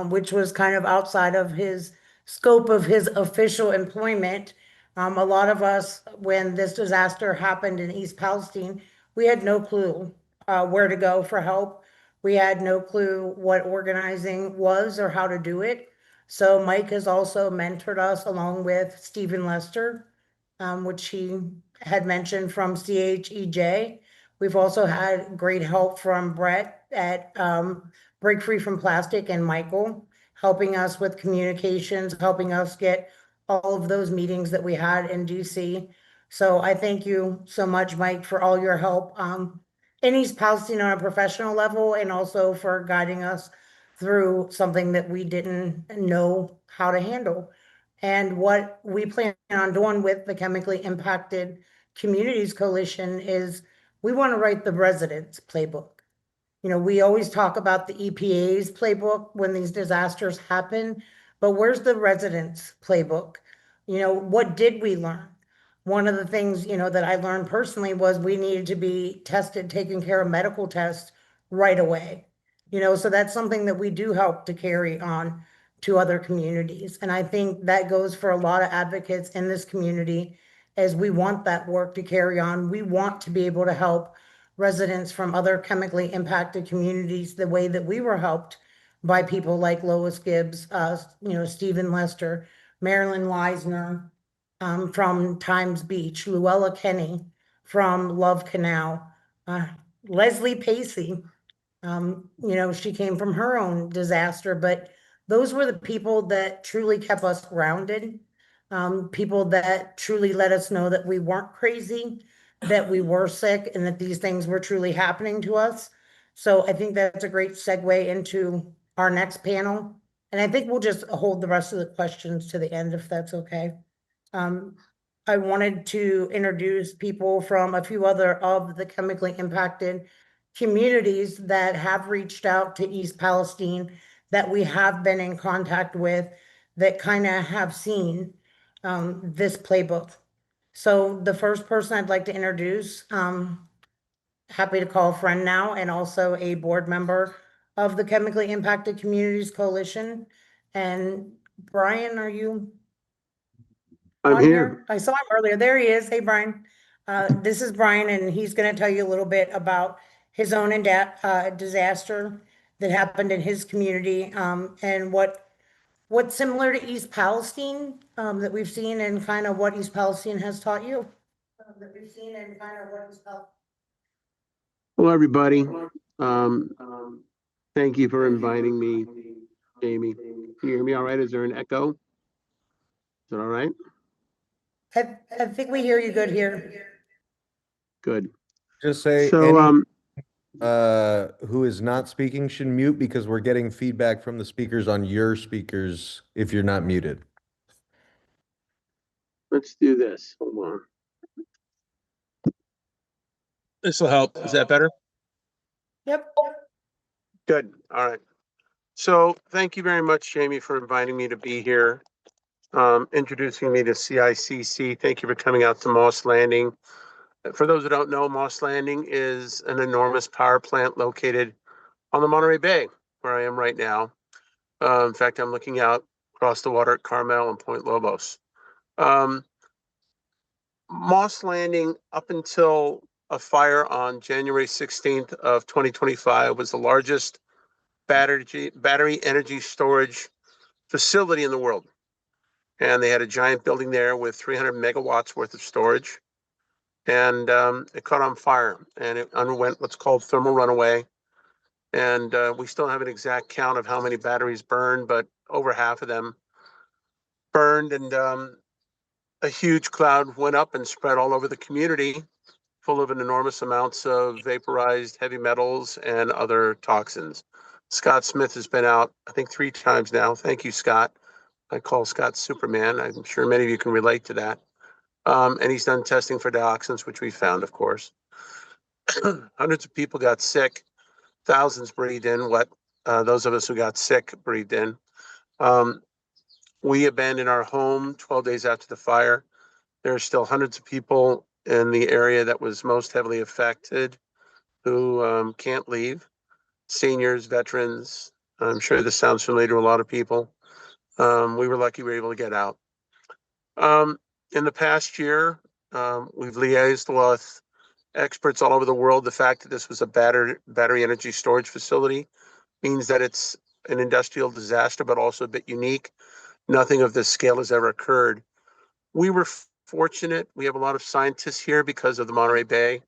Speaker 1: which was kind of outside of his scope of his official employment. A lot of us, when this disaster happened in East Palestine, we had no clue where to go for help. We had no clue what organizing was or how to do it. So Mike has also mentored us along with Stephen Lester, which he had mentioned from CHEJ. We've also had great help from Brett at Break Free from Plastic and Michael, helping us with communications, helping us get all of those meetings that we had in DC. So I thank you so much, Mike, for all your help in East Palestine on a professional level, and also for guiding us through something that we didn't know how to handle. And what we plan on doing with the Chemically Impacted Communities Coalition is we want to write the residents' playbook. You know, we always talk about the EPA's playbook when these disasters happen, but where's the residents' playbook? You know, what did we learn? One of the things, you know, that I learned personally was we needed to be tested, taken care of medical tests right away. You know, so that's something that we do help to carry on to other communities. And I think that goes for a lot of advocates in this community, as we want that work to carry on. We want to be able to help residents from other chemically impacted communities the way that we were helped by people like Lois Gibbs, you know, Stephen Lester, Marilyn Leisner, from Times Beach, Luella Kenny from Love Canal, Leslie Pacey. You know, she came from her own disaster, but those were the people that truly kept us grounded. People that truly let us know that we weren't crazy, that we were sick, and that these things were truly happening to us. So I think that's a great segue into our next panel. And I think we'll just hold the rest of the questions to the end, if that's okay. I wanted to introduce people from a few other of the chemically impacted communities that have reached out to East Palestine, that we have been in contact with, that kind of have seen this playbook. So the first person I'd like to introduce, happy to call a friend now, and also a board member of the Chemically Impacted Communities Coalition. And Brian, are you
Speaker 12: I'm
Speaker 1: on
Speaker 12: here.
Speaker 1: I saw him earlier. There he is. Hey, Brian. This is Brian, and he's going to tell you a little bit about his own disaster that happened in his community, and what's similar to East Palestine that we've seen, and kind of what East Palestine has taught you. That we've seen, and kind of what East Palestine.
Speaker 12: Hello, everybody. Thank you for inviting me, Jamie. Can you hear me all right? Is there an echo? Is that all right?
Speaker 1: I think we hear you good here.
Speaker 12: Good.
Speaker 7: Just say
Speaker 12: So,
Speaker 7: who is not speaking should mute, because we're getting feedback from the speakers on your speakers if you're not muted.
Speaker 12: let's do this. Hold on. This will help. Is that better?
Speaker 1: Yep.
Speaker 12: Good. All right. So thank you very much, Jamie, for inviting me to be here, introducing me to CICC. Thank you for coming out to Moss Landing. For those who don't know, Moss Landing is an enormous power plant located on the Monterey Bay, where I am right now. In fact, I'm looking out across the water at Carmel and Point Lobos. Moss Landing, up until a fire on January 16th of 2025, was the largest battery energy storage facility in the world. And they had a giant building there with 300 megawatts worth of storage. And it caught on fire, and it underwent what's called thermal runaway. And we still don't have an exact count of how many batteries burned, but over half of them burned. And a huge cloud went up and spread all over the community, full of enormous amounts of vaporized heavy metals and other toxins. Scott Smith has been out, I think, 3 times now. Thank you, Scott. I call Scott Superman. I'm sure many of you can relate to that. And he's done testing for dioxins, which we found, of course. Hundreds of people got sick, thousands breathed in what those of us who got sick breathed in. We abandoned our home 12 days after the fire. There are still hundreds of people in the area that was most heavily affected who can't leave. Seniors, veterans. I'm sure this sounds familiar to a lot of people. We were lucky we were able to get out. In the past year, we've liaised with experts all over the world. The fact that this was a battery energy storage facility means that it's an industrial disaster, but also a bit unique. Nothing of this scale has ever occurred. We were fortunate. We have a lot of scientists here because of the Monterey Bay.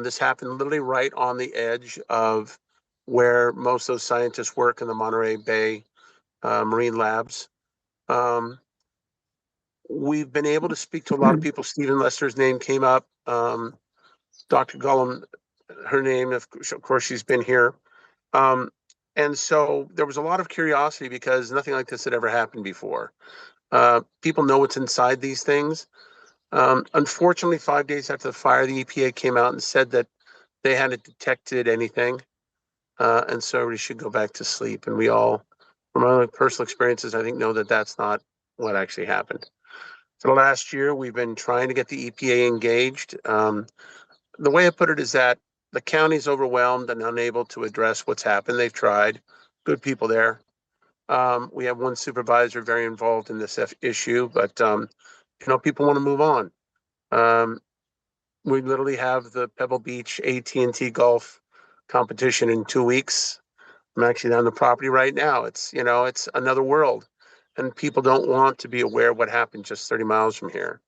Speaker 12: This happened literally right on the edge of where most of those scientists work in the Monterey Bay Marine Labs. We've been able to speak to a lot of people. Stephen Lester's name came up. Dr. Gullum, her name, of course, she's been here. And so there was a lot of curiosity because nothing like this had ever happened before. People know what's inside these things. Unfortunately, 5 days after the fire, the EPA came out and said that they hadn't detected anything. And so everybody should go back to sleep. And we all, from our own personal experiences, I think know that that's not what actually happened. For the last year, we've been trying to get the EPA engaged. The way I put it is that the county's overwhelmed and unable to address what's happened. They've tried. Good people there. We have one supervisor very involved in this issue, but people want to move on. We literally have the Pebble Beach AT&T golf competition in 2 weeks. I'm actually on the property right now. It's another world, and people don't want to be aware of what happened just 30 miles from here.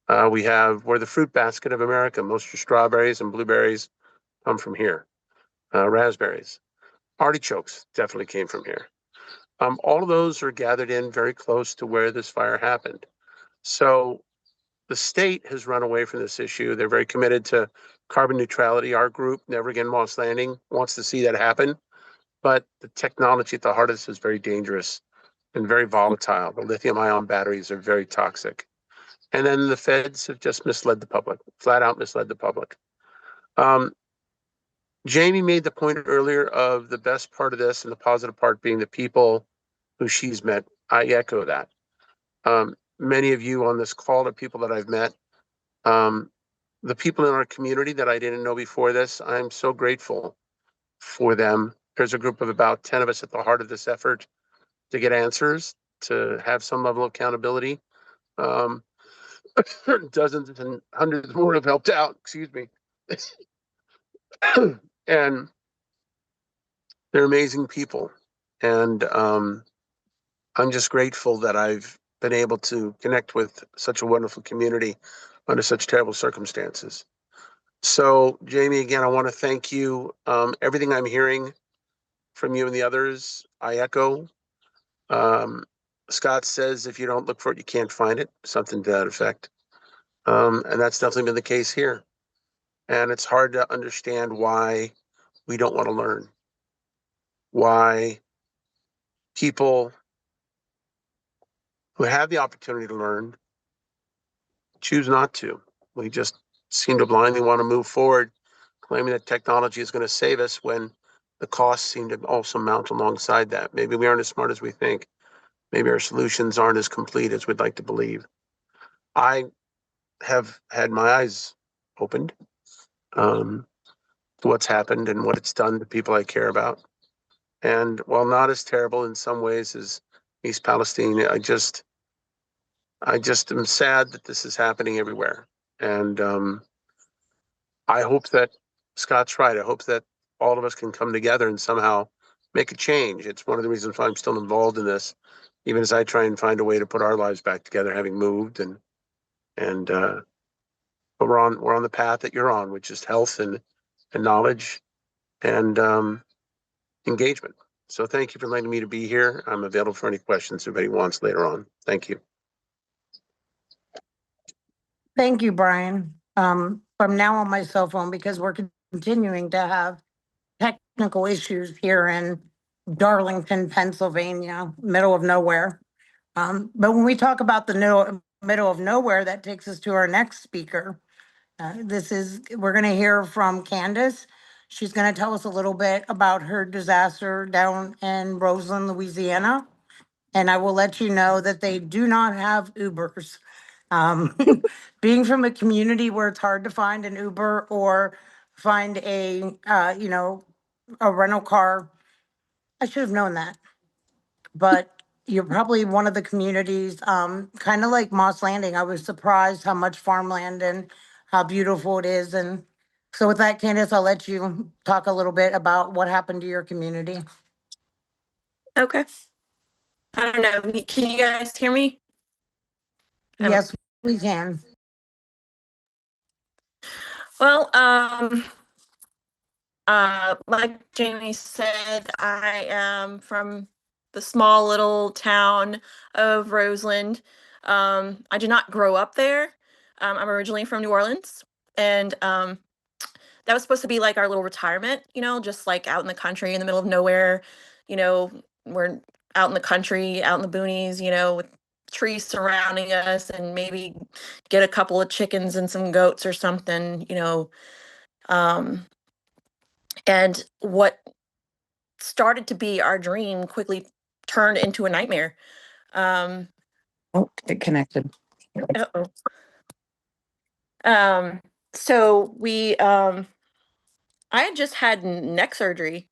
Speaker 12: We're the fruit basket of America. Most of your strawberries and blueberries come from here. Raspberries, artichokes definitely came from here. All of those are gathered in very close to where this fire happened. So the state has run away from this issue. They're very committed to carbon neutrality. Our group, Never Again Moss Landing, wants to see that happen. But the technology at the heart of this is very dangerous and very volatile. The lithium-ion batteries are very toxic. And then the feds have just misled the public, flat out misled the public. Jamie made the point earlier of the best part of this and the positive part being the people who she's met. I echo that. Many of you on this call are people that I've met. The people in our community that I didn't know before this, I'm so grateful for them. There's a group of about 10 of us at the heart of this effort to get answers, to have some level of accountability. Dozens and hundreds more have helped out, excuse me. And they're amazing people. And I'm just grateful that I've been able to connect with such a wonderful community under such terrible circumstances. So, Jamie, again, I want to thank you. Everything I'm hearing from you and the others, I echo. Scott says, if you don't look for it, you can't find it, something to that effect. And that's definitely been the case here. And it's hard to understand why we don't want to learn, why people who have the opportunity to learn choose not to. We just seem to blindly want to move forward, claiming that technology is going to save us when the costs seem to also mount alongside that. Maybe we aren't as smart as we think. Maybe our solutions aren't as complete as we'd like to believe. I have had my eyes opened to what's happened and what it's done to people I care about. And while not as terrible in some ways as East Palestine, I just am sad that this is happening everywhere. And I hope that Scott's right. I hope that all of us can come together and somehow make a change. It's one of the reasons why I'm still involved in this, even as I try and find a way to put our lives back together, having moved but we're on the path that you're on, which is health and knowledge and engagement. So thank you for letting me to be here. I'm available for any questions anybody wants later on. Thank you.
Speaker 1: Thank you, Brian. I'm now on my cell phone because we're continuing to have technical issues here in Darlington, Pennsylvania, middle of nowhere. But when we talk about the middle of nowhere, that takes us to our next speaker. We're going to hear from Candace. She's going to tell us a little bit about her disaster down in Roseland, Louisiana. And I will let you know that they do not have Ubers. Um, being from a community where it's hard to find an Uber or find a rental car, I should have known that. But you're probably one of the communities, kind of like Moss Landing. I was surprised how much farmland and how beautiful it is. And so with that, Candace, I'll let you talk a little bit about what happened to your community.
Speaker 13: Okay. I don't know. Can you guys hear me?
Speaker 1: Yes, we can.
Speaker 13: Well, like Jamie said, I am from the small little town of Roseland. I did not grow up there. I'm originally from New Orleans, and that was supposed to be like our little retirement, just like out in the country in the middle of nowhere. We're out in the country, out in the boonies, with trees surrounding us, and maybe get a couple of chickens and some goats or something, and what started to be our dream quickly turned into a nightmare.
Speaker 4: Oh, it connected.
Speaker 13: Uh-oh. So I had just had neck surgery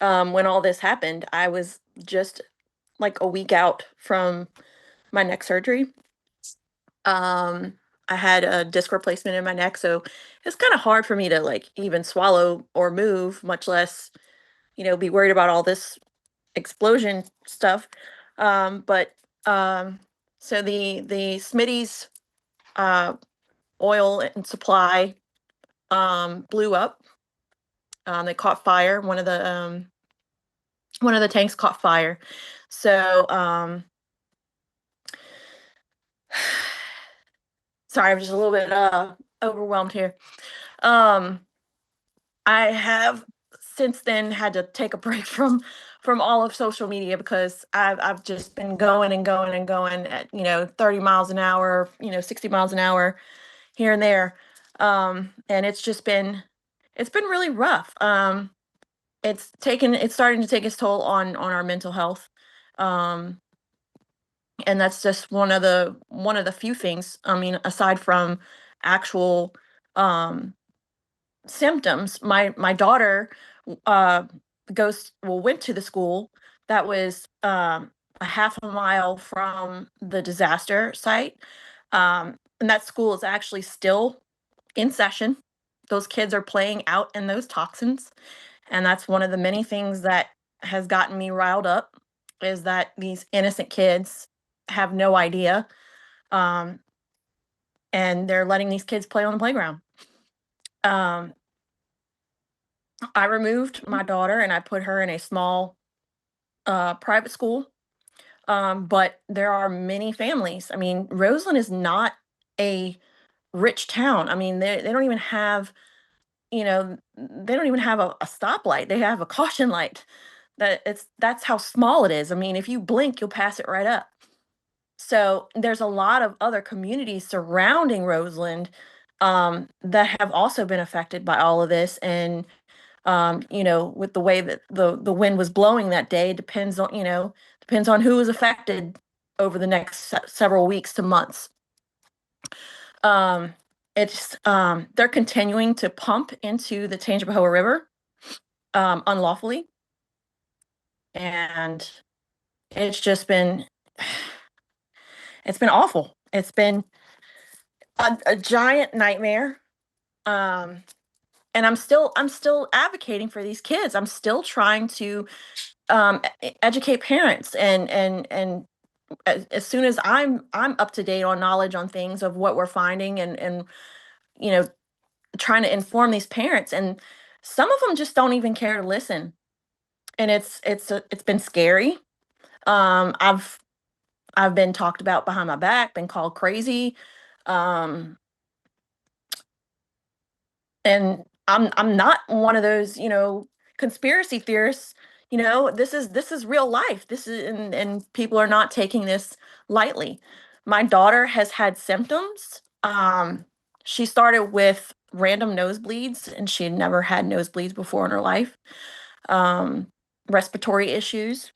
Speaker 13: when all this happened. I was just like a week out from my neck surgery. I had a disc replacement in my neck, so it's kind of hard for me to like even swallow or move, much less, be worried about all this explosion stuff. But so the Smitty's oil and supply blew up. They caught fire. One of the tanks caught fire. So sorry, I'm just a little bit overwhelmed here. I have since then had to take a break from all of social media because I've just been going and going and going at 30 miles an hour, 60 miles an hour here and there. And it's been really rough. It's starting to take its toll on our mental health. And that's just one of the few things. I mean, aside from actual symptoms, my daughter went to the school that was a half a mile from the disaster site. And that school is actually still in session. Those kids are playing out in those toxins. And that's one of the many things that has gotten me riled up, is that these innocent kids have no idea. And they're letting these kids play on the playground. I removed my daughter and I put her in a small private school. But there are many families. I mean, Roseland is not a rich town. I mean, they don't even have, they don't even have a stoplight. They have a caution light. That's how small it is. I mean, if you blink, you'll pass it right up. So there's a lot of other communities surrounding Roseland that have also been affected by all of this. And with the way that the wind was blowing that day, depends on who was affected over the next several weeks to months. They're continuing to pump into the Tangipahoa River unlawfully, and it's been awful. It's been a giant nightmare. And I'm still advocating for these kids. I'm still trying to educate parents, and as soon as I'm up to date on knowledge on things of what we're finding, and trying to inform these parents, and some of them just don't even care to listen, and it's been scary. I've been talked about behind my back, been called crazy, and I'm not one of those conspiracy theorists. This is real life. This is and people are not taking this lightly. My daughter has had symptoms. She started with random nosebleeds, and she had never had nosebleeds before in her life. Um, Respiratory issues.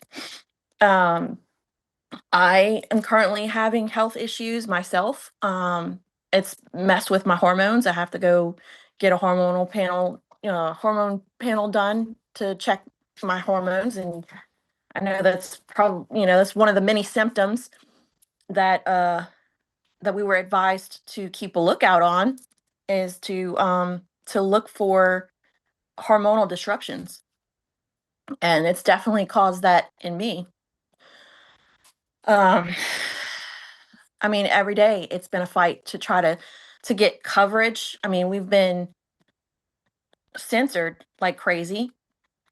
Speaker 13: Um, I am currently having health issues myself. It's messed with my hormones. I have to go get a hormone panel done to check my hormones, and I know that's probably, that's one of the many symptoms that that we were advised to keep a lookout on, is to look for hormonal disruptions, and it's definitely caused that in me. Um, I mean, every day it's been a fight to try to get coverage. I mean, we've been censored like crazy.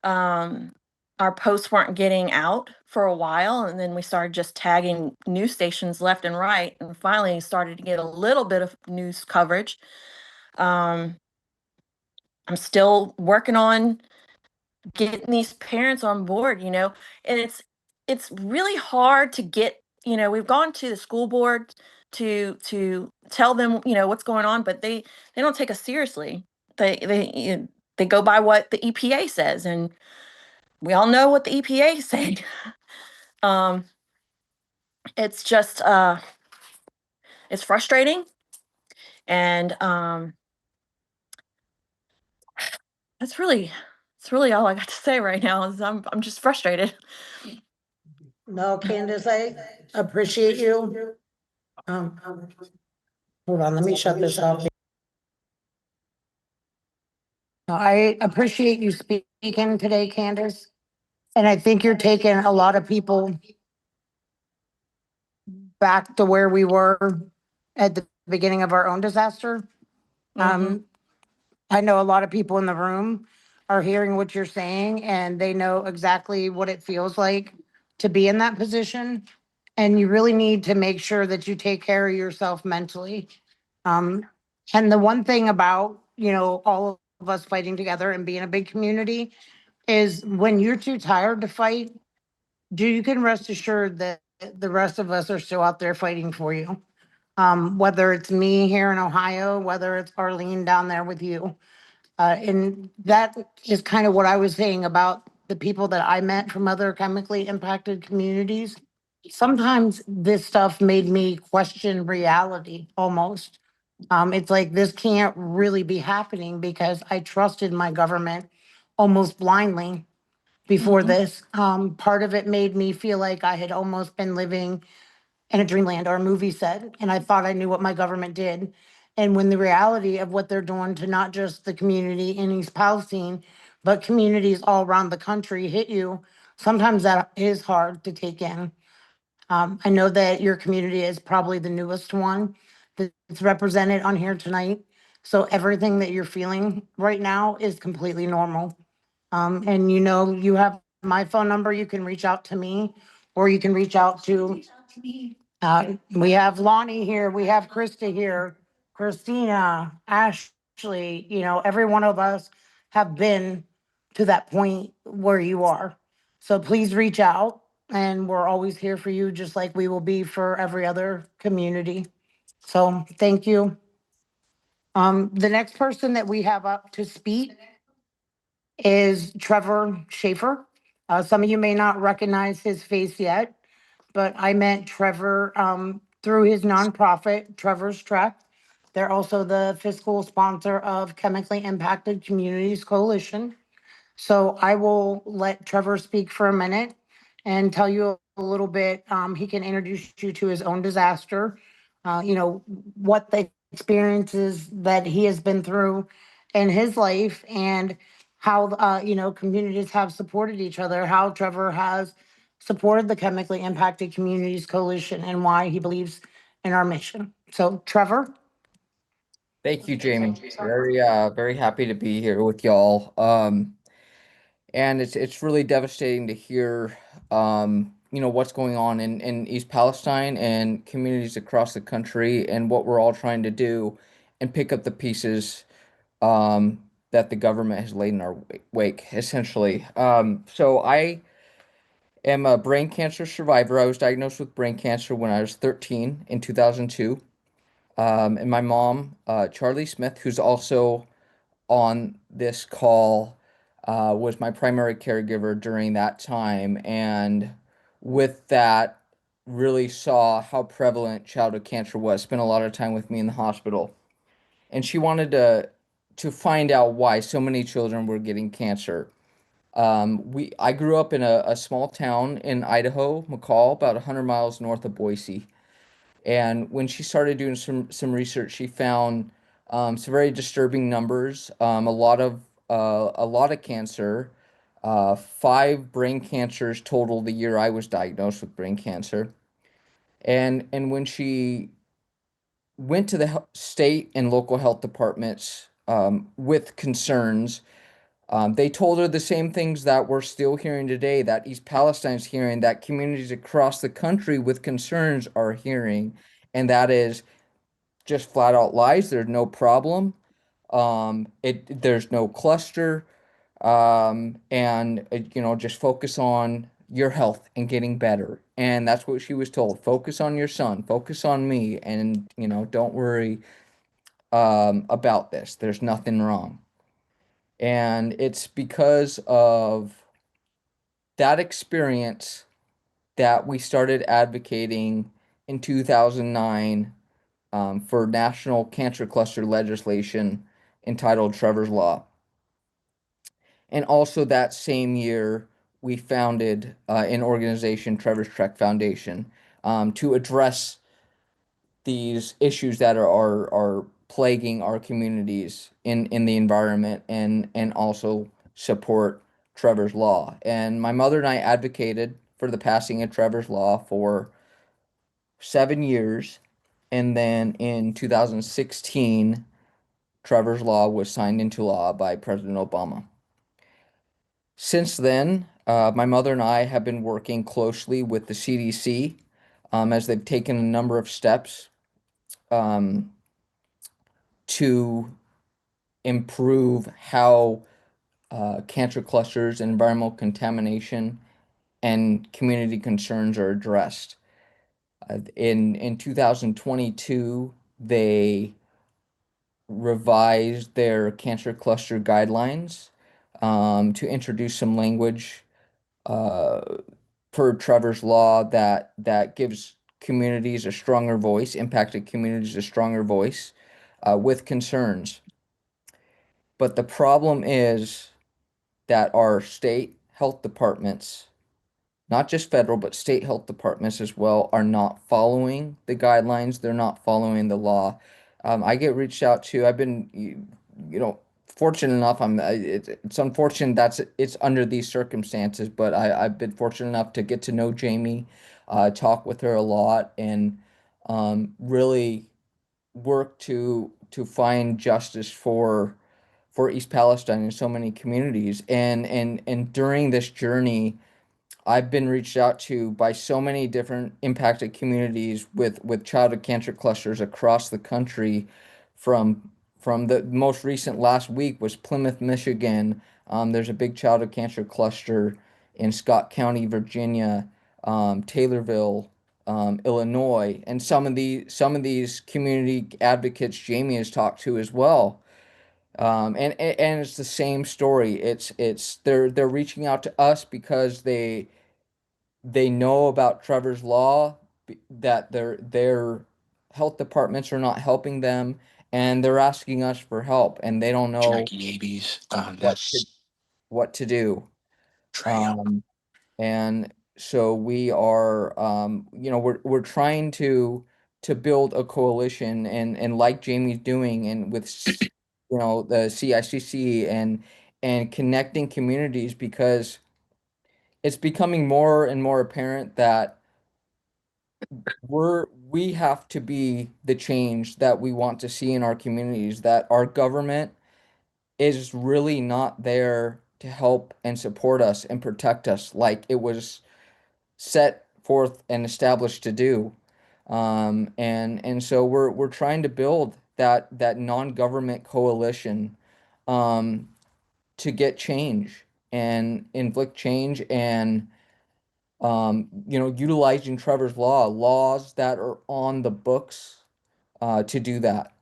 Speaker 13: Um, our posts weren't getting out for a while, and then we started just tagging news stations left and right, and finally started to get a little bit of news coverage. Um, I'm still working on getting these parents on board, and it's really hard to get, we've gone to the school board to tell them, what's going on, but they don't take us seriously. They go by what the EPA says, and we all know what the EPA is saying. um it's just it's frustrating, and that's really that's really all I got to say right now. Is I'm just frustrated.
Speaker 1: No, Candace, I appreciate you. Um, Hold on, let me shut this off. I appreciate you speaking today, Candace. And I think you're taking a lot of people back to where we were at the beginning of our own disaster. Um, I know a lot of people in the room are hearing what you're saying, and they know exactly what it feels like to be in that position. And you really need to make sure that you take care of yourself mentally. Um, and the one thing about, all of us fighting together and being a big community is when you're too tired to fight, you can rest assured that the rest of us are still out there fighting for you. Whether it's me here in Ohio, whether it's Arlene down there with you. And that is kind of what I was saying about the people that I met from other chemically impacted communities. Sometimes this stuff made me question reality almost. It's like this can't really be happening because I trusted my government almost blindly before this. Part of it made me feel like I had almost been living in a dreamland or a movie set, and I thought I knew what my government did. And when the reality of what they're doing to not just the community in East Palestine, but communities all around the country hit you, sometimes that is hard to take in. I know that your community is probably the newest one that's represented on here tonight. So everything that you're feeling right now is completely normal. And you have my phone number, you can reach out to me, or you can reach out to, we have Lonnie here, we have Krista here, Christina, Ashley, every one of us have been to that point where you are. So please reach out, and we're always here for you, just like we will be for every other community. So thank you. The next person that we have up to speak is Trevor Schaefer. Some of you may not recognize his face yet, but I met Trevor through his nonprofit, Trevor's Trek. They're also the fiscal sponsor of Chemically Impacted Communities Coalition. So I will let Trevor speak for a minute and tell you a little bit. He can introduce you to his own disaster, what the experiences that he has been through in his life, and how, communities have supported each other, how Trevor has supported the Chemically Impacted Communities Coalition, and why he believes in our mission. So Trevor?
Speaker 14: Thank you, Jamie. Very happy to be here with y'all. And it's really devastating to hear, what's going on in East Palestine and communities across the country, and what we're all trying to do and pick up the pieces, that the government has laid in our wake, essentially. So am a brain cancer survivor. I was diagnosed with brain cancer when I was 13 in 2002. And my mom, Charlie Smith, who's also on this call, was my primary caregiver during that time. And with that, really saw how prevalent childhood cancer was. Spent a lot of time with me in the hospital. And she wanted to find out why so many children were getting cancer. I grew up in a small town in Idaho, McCall, about 100 miles north of Boise. And when she started doing some research, she found some very disturbing numbers. A lot of cancer. 5 brain cancers total the year I was diagnosed with brain cancer. And when she went to the state and local health departments with concerns, they told her the same things that we're still hearing today, that East Palestine's hearing, that communities across the country with concerns are hearing, and that is just flat out lies. There's no problem. There's no cluster, and just focus on your health and getting better. And that's what she was told. Focus on your son. Focus on me, and don't worry about this. There's nothing wrong. And it's because of that experience that we started advocating in 2009 for national cancer cluster legislation entitled Trevor's Law. And also that same year, we founded an organization, Trevor's Trek Foundation, to address these issues that are plaguing our communities in the environment, and also support Trevor's Law. And my mother and I advocated for the passing of Trevor's Law for 7 years. And then in 2016, Trevor's Law was signed into law by President Obama. Since then, my mother and I have been working closely with the CDC as they've taken a number of steps to improve how cancer clusters and environmental contamination and community concerns are addressed. In 2022, they revised their cancer cluster guidelines to introduce some language per Trevor's Law that gives communities a stronger voice, impacted communities a stronger voice with concerns. But the problem is that our state health departments, not just federal, but state health departments as well, are not following the guidelines. They're not following the law. I get reached out to. I've been, fortunate enough. It's unfortunate it's under these circumstances, but I've been fortunate enough to get to know Jamie, talk with her a lot, and really work to find justice for East Palestine and so many communities. And during this journey, I've been reached out to by so many different impacted communities with childhood cancer clusters across the country. From the most recent last week was Plymouth, Michigan. There's a big childhood cancer cluster in Scott County, Virginia, Taylorville, Illinois, and some of these community advocates Jamie has talked to as well. And it's the same story. They're reaching out to us because they know about Trevor's Law, that their health departments are not helping them, and they're asking us for help, and they don't know
Speaker 8: Jackie Abies,
Speaker 14: what to do.
Speaker 8: Trey.
Speaker 14: And so we are, we're trying to build a coalition, and like Jamie's doing, and with the CICC, and connecting communities, because it's becoming more and more apparent that we have to be the change that we want to see in our communities, that our government is really not there to help and support us and protect us like it was set forth and established to do. And so we're trying to build that non-government coalition to get change and inflict change, utilizing Trevor's laws that are on the books, to do that.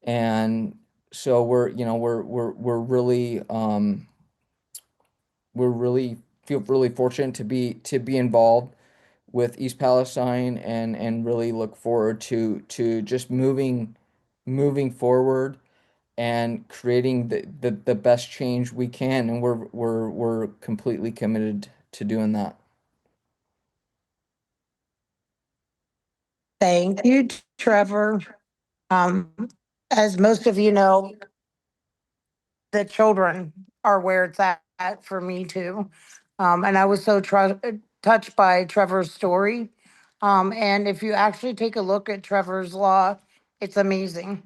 Speaker 14: And so we're really feel really fortunate to be involved with East Palestine, and really look forward to just moving forward and creating the best change we can, and we're completely committed to doing that.
Speaker 1: Thank you, Trevor. Um, as most of you know, the children are where it's at for me too. And I was so touched by Trevor's story. And if you actually take a look at Trevor's law, it's amazing.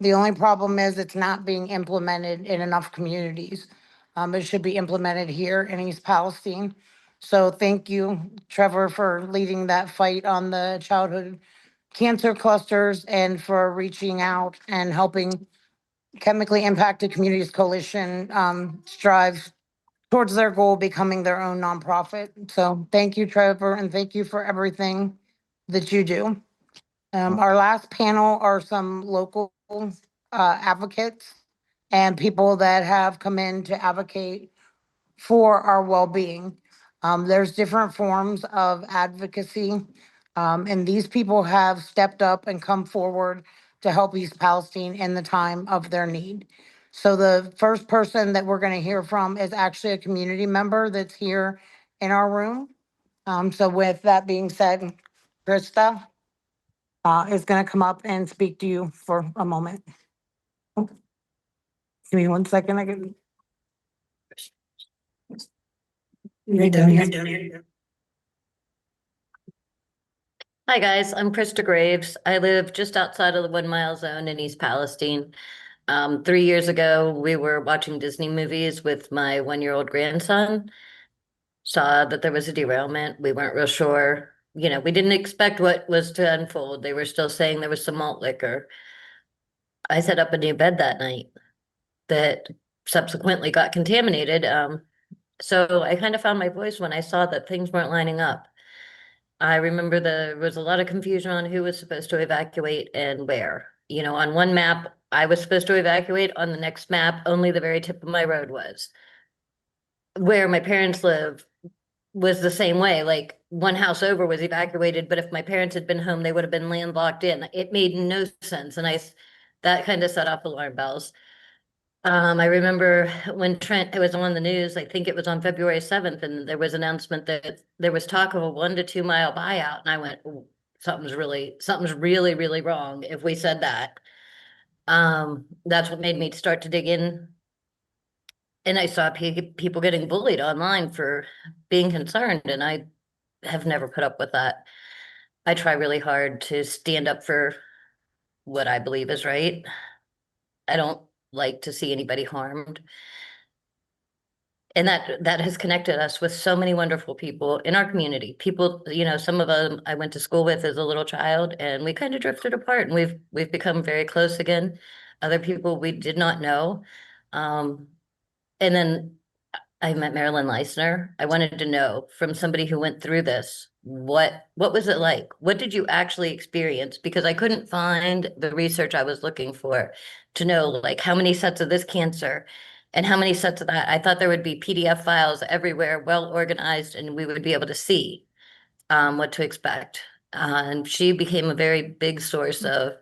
Speaker 1: The only problem is it's not being implemented in enough communities. It should be implemented here in East Palestine. So thank you, Trevor, for leading that fight on the childhood cancer clusters and for reaching out and helping Chemically Impacted Communities Coalition strive towards their goal of becoming their own nonprofit. So thank you, Trevor, and thank you for everything that you do. Our last panel are some local advocates and people that have come in to advocate for our well-being. There's different forms of advocacy, and these people have stepped up and come forward to help East Palestine in the time of their need. So the first person that we're going to hear from is actually a community member that's here in our room. So with that being said, Krista is going to come up and speak to you for a moment. Give me 1 second. I can.
Speaker 15: Hi guys, I'm Krista Graves. I live just outside of the 1 mile zone in East Palestine. 3 years ago, we were watching Disney movies with my 1-year-old grandson. Saw that there was a derailment. We weren't real sure. We didn't expect what was to unfold. They were still saying there was some malt liquor. I set up a new bed that night that subsequently got contaminated. So I kind of found my voice when I saw that things weren't lining up. I remember there was a lot of confusion on who was supposed to evacuate and where. On one map, I was supposed to evacuate. On the next map, only the very tip of my road was. Where my parents live was the same way. Like one house over was evacuated, but if my parents had been home, they would have been landlocked in. It made no sense. And that kind of set off alarm bells. I remember when Trent, it was on the news, I think it was on February 7th, and there was announcement that there was talk of a 1 to 2 mile buyout. And I went, "Ooh, something's really, really wrong if we said that." That's what made me start to dig in. And I saw people getting bullied online for being concerned, and I have never put up with that. I try really hard to stand up for what I believe is right. I don't like to see anybody harmed. And that has connected us with so many wonderful people in our community. People, some of them I went to school with as a little child, and we kind of drifted apart, and we've become very close again. Other people we did not know. And then I met Marilyn Leisner. I wanted to know from somebody who went through this, what was it like? What did you actually experience? Because I couldn't find the research I was looking for to know, like, how many sets of this cancer and how many sets of that. I thought there would be PDF files everywhere, well organized, and we would be able to see what to expect. And she became a very big source of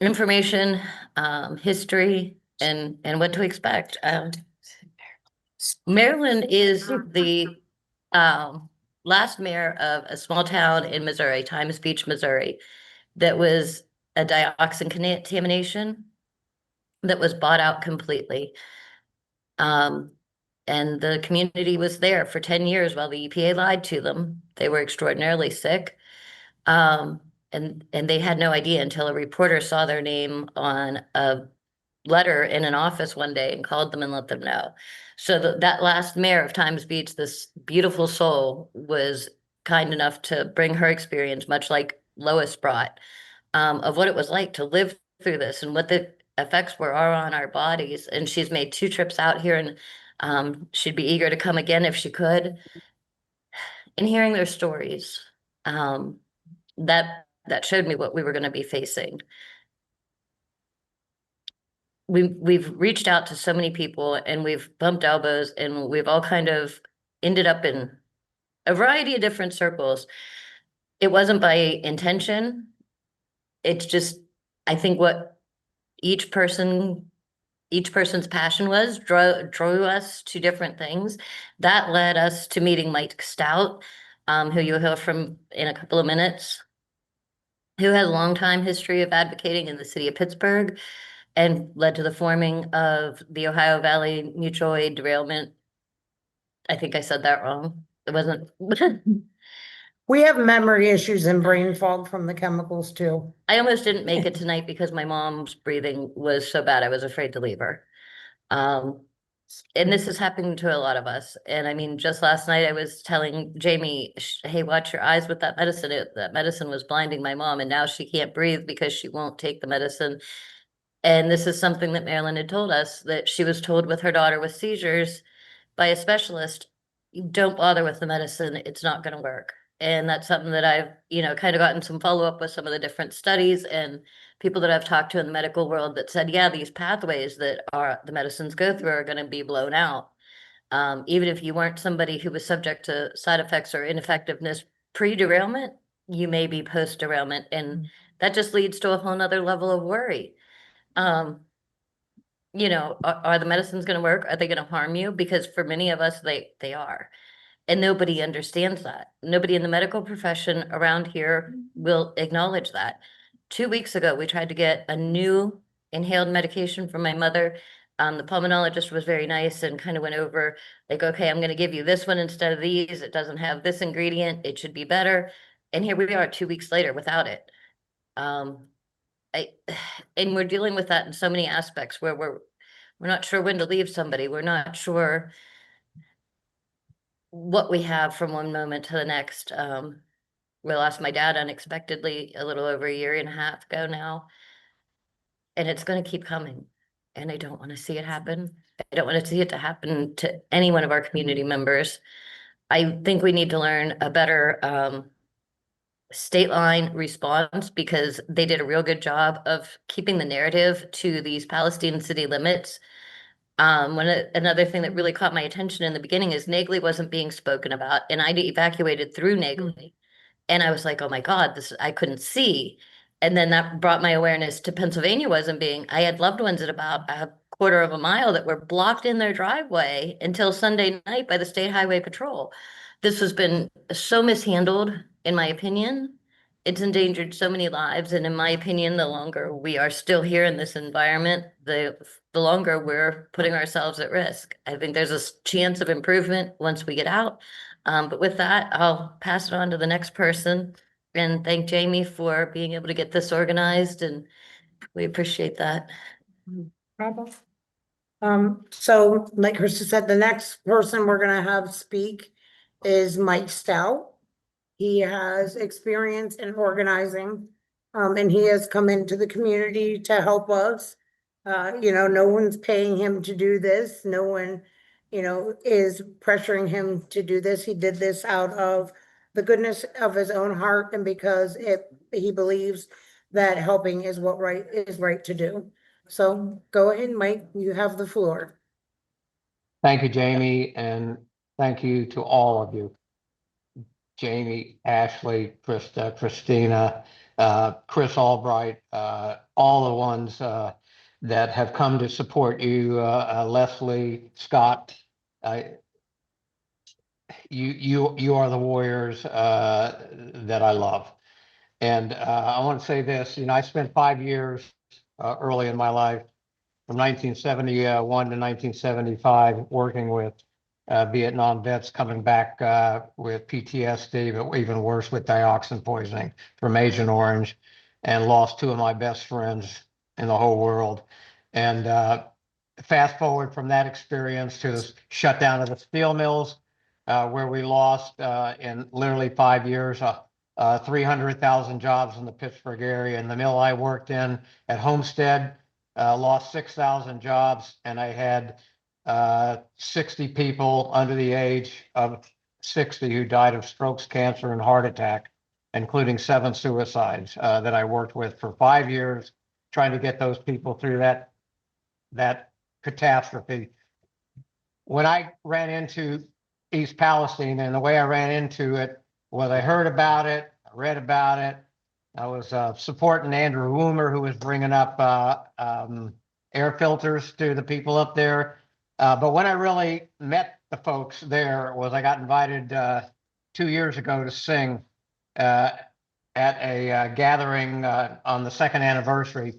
Speaker 15: information, history, and what to expect. Maryland is the last mayor of a small town in Missouri, Times Beach, Missouri, that was a dioxin contamination that was bought out completely. And the community was there for 10 years while the EPA lied to them. They were extraordinarily sick. And they had no idea until a reporter saw their name on a letter in an office one day and called them and let them know. So that last mayor of Times Beach, this beautiful soul, was kind enough to bring her experience, much like Lois brought, of what it was like to live through this and what the effects are on our bodies. And she's made 2 trips out here, and she'd be eager to come again if she could. and hearing their stories. That showed me what we were going to be facing. We've reached out to so many people and we've bumped elbows and we've all kind of ended up in a variety of different circles. It wasn't by intention. It's just, I think what each person's passion was drew us to different things. That led us to meeting Mike Stout, who you'll hear from in a couple of minutes, who has a long time history of advocating in the city of Pittsburgh and led to the forming of the Ohio Valley Mutual Aid Derailment. I think I said that wrong. It wasn't.
Speaker 1: We have memory issues and brain fog from the chemicals too.
Speaker 15: I almost didn't make it tonight because my mom's breathing was so bad I was afraid to leave her. And this is happening to a lot of us. And I mean, just last night I was telling Jamie, hey, watch your eyes with that medicine. That medicine was blinding my mom, and now she can't breathe because she won't take the medicine. And this is something that Marilyn had told us, that she was told with her daughter with seizures by a specialist, don't bother with the medicine, it's not going to work. And that's something that I've, kind of gotten some follow-up with some of the different studies and people that I've talked to in the medical world that said, yeah, these pathways that the medicines go through are going to be blown out. Even if you weren't somebody who was subject to side effects or ineffectiveness pre-derailment, you may be post-derailment. And that just leads to a whole nother level of worry. Are the medicines going to work? Are they going to harm you? Because for many of us, they are. And nobody understands that. Nobody in the medical profession around here will acknowledge that. 2 weeks ago, we tried to get a new inhaled medication for my mother. The pulmonologist was very nice and kind of went over, like, okay, I'm going to give you this one instead of these. It doesn't have this ingredient. It should be better. And here we are 2 weeks later without it. And we're dealing with that in so many aspects where we're not sure when to leave somebody. We're not sure what we have from one moment to the next. We lost my dad unexpectedly a little over a year and a half ago now. And it's going to keep coming. And I don't want to see it happen. I don't want to see it to happen to any one of our community members. I think we need to learn a better state line response, because they did a real good job of keeping the narrative to these Palestine city limits. Another thing that really caught my attention in the beginning is Nagley wasn't being spoken about, and I evacuated through Nagley. And I was like, oh my God, I couldn't see. And then that brought my awareness to Pennsylvania I had loved ones at about a quarter of a mile that were blocked in their driveway until Sunday night by the State Highway Patrol. This has been so mishandled, in my opinion. It's endangered so many lives. And in my opinion, the longer we are still here in this environment, the longer we're putting ourselves at risk. I think there's a chance of improvement once we get out. But with that, I'll pass it on to the next person and thank Jamie for being able to get this organized, and we appreciate that.
Speaker 1: Problem. So like Krista said, the next person we're gonna have speak is Mike Stout. He has experience in organizing, and he has come into the community to help us. No one's paying him to do this. No one, is pressuring him to do this. He did this out of the goodness of his own heart and because he believes that helping is what is right to do. So go ahead, Mike, you have the floor.
Speaker 16: Thank you, Jamie, and thank you to all of you. Jamie, Ashley, Krista, Christina, Chris Albright, all the ones that have come to support you, Leslie, Scott. You are the warriors that I love. And I want to say this, I spent 5 years early in my life, from 1971 to 1975, working with Vietnam vets coming back with PTSD, but even worse with dioxin poisoning from Agent Orange, and lost 2 of my best friends in the whole world. And fast forward from that experience to the shutdown of the steel mills, where we lost in literally 5 years, 300,000 jobs in the Pittsburgh area. And the mill I worked in at Homestead lost 6,000 jobs, and I had 60 people under the age of 60 who died of strokes, cancer, and heart attack, including 7 suicides that I worked with for 5 years, trying to get those people through that catastrophe. When I ran into East Palestine, and the way I ran into it was I heard about it, I read about it. I was supporting Andrew Woomer, who was bringing up air filters to the people up there. But when I really met the folks there was I got invited 2 years ago to sing at a gathering on the 2nd anniversary.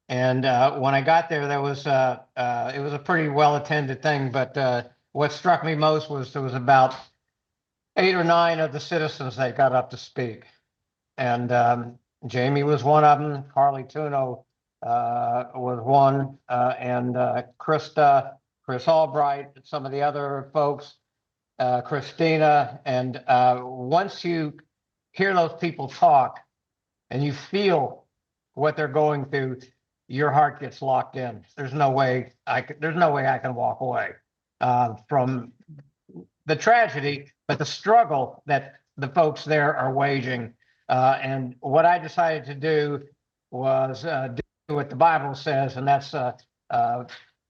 Speaker 16: And when I got there, it was a pretty well attended thing. But what struck me most was there was about 8 or 9 of the citizens that got up to speak. And Jamie was one of them. Carly Tuno was one, and Krista, Chris Albright, some of the other folks, Christina. And once you hear those people talk and you feel what they're going through, your heart gets locked in. There's no way I can walk away from the tragedy, but the struggle that the folks there are waging. And what I decided to do was do what the Bible says, and that's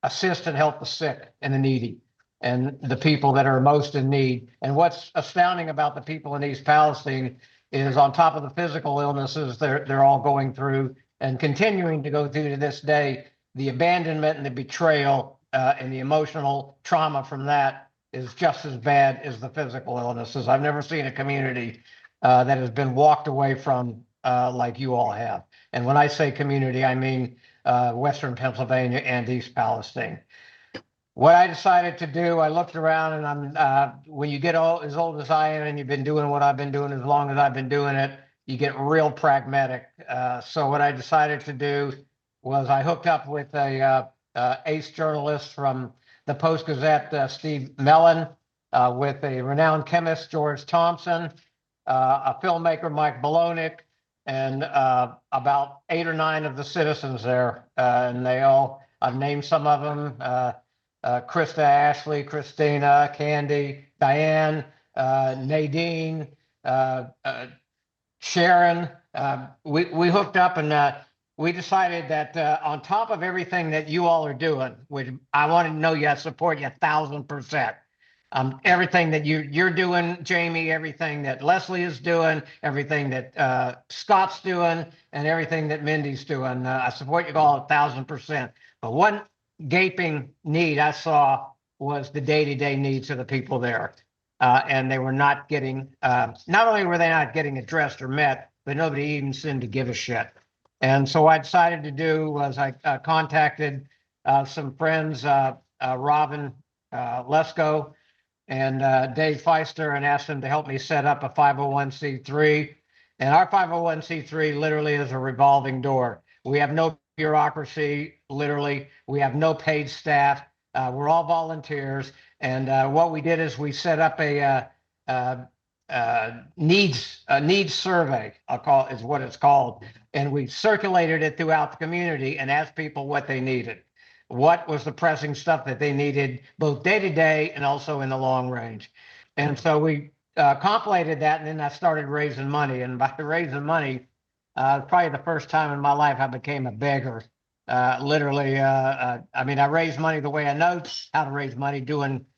Speaker 16: assist and help the sick and the needy and the people that are most in need. And what's astounding about the people in East Palestine is on top of the physical illnesses they're all going through and continuing to go through to this day, the abandonment and the betrayal and the emotional trauma from that is just as bad as the physical illnesses. I've never seen a community that has been walked away from like you all have. And when I say community, I mean Western Pennsylvania and East Palestine. What I decided to do, I looked around, and when you get as old as I am and you've been doing what I've been doing as long as I've been doing it, you get real pragmatic. So what I decided to do was I hooked up with a ace journalist from the Post-Gazette, Steve Mellon, with a renowned chemist, George Thompson, a filmmaker, Mike Balonik, and about 8 or 9 of the citizens there. And I've named some of them, Krista, Ashley, Christina, Candy, Diane, Nadine, Sharon. We hooked up, and we decided that on top of everything that you all are doing, which I want to know I support you 1,000%. Everything that you're doing, Jamie, everything that Leslie is doing, everything that Scott's doing, and everything that Mindy's doing, I support you all 1,000%. But one gaping need I saw was the day-to-day needs of the people there. And they were not getting, not only were they not getting addressed or met, but nobody even seemed to give a shit. And so what I decided to do was I contacted some friends, Robin Lesko and Dave Feister, and asked them to help me set up a 501c3. And our 501c3 literally is a revolving door. We have no bureaucracy, literally. We have no paid staff. We're all volunteers. And what we did is we set up a needs survey, is what it's called. And we circulated it throughout the community and asked people what they needed. What was the pressing stuff that they needed, both day to day and also in the long range. And so we compilated that, and then I started raising money. And by raising money, probably the first time in my life I became a beggar. Literally, I mean, I raised money the way I know how to raise money.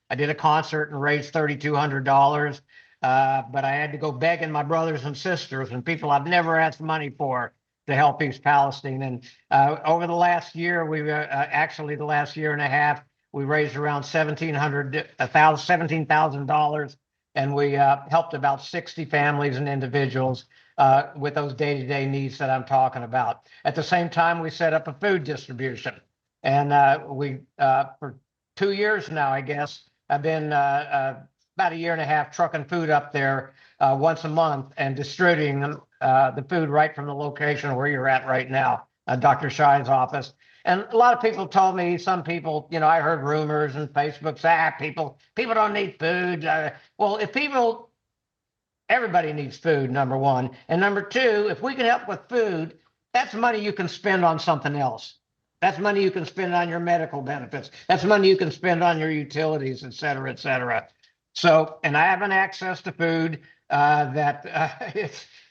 Speaker 16: I did a concert and raised $3,200, but I had to go begging my brothers and sisters and people I've never asked money for to help East Palestine. And over the last year, actually the last year and a half, we raised around $17,000, and we helped about 60 families and individuals with those day-to-day needs that I'm talking about. At the same time, we set up a food distribution, and we for 2 years now, I guess, I've been about a year and a half trucking food up there once a month and distributing the food right from the location where you're at right now, Dr. Schein's office. And a lot of people told me, some people, I heard rumors and Facebook say, people don't need food. Well, everybody needs food, number one. And number two, if we can help with food, that's money you can spend on something else. That's money you can spend on your medical benefits. That's money you can spend on your utilities, et cetera, et cetera. So, and I have an access to food that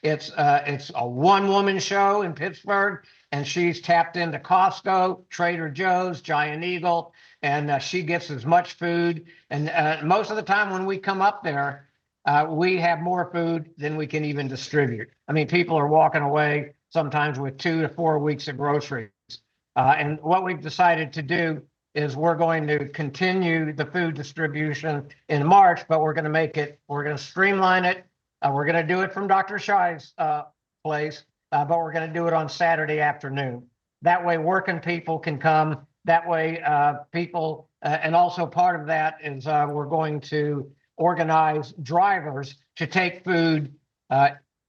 Speaker 16: it's a one-woman show in Pittsburgh, and she's tapped into Costco, Trader Joe's, Giant Eagle, and she gets as much food. And most of the time when we come up there, we have more food than we can even distribute. I mean, people are walking away sometimes with 2 to 4 weeks of groceries. And what we've decided to do is we're going to continue the food distribution in March, but we're going to streamline it. We're going to do it from Dr. Shy's place, but we're going to do it on Saturday afternoon. That way working people can come. That way people, and also part of that is we're going to organize drivers to take food,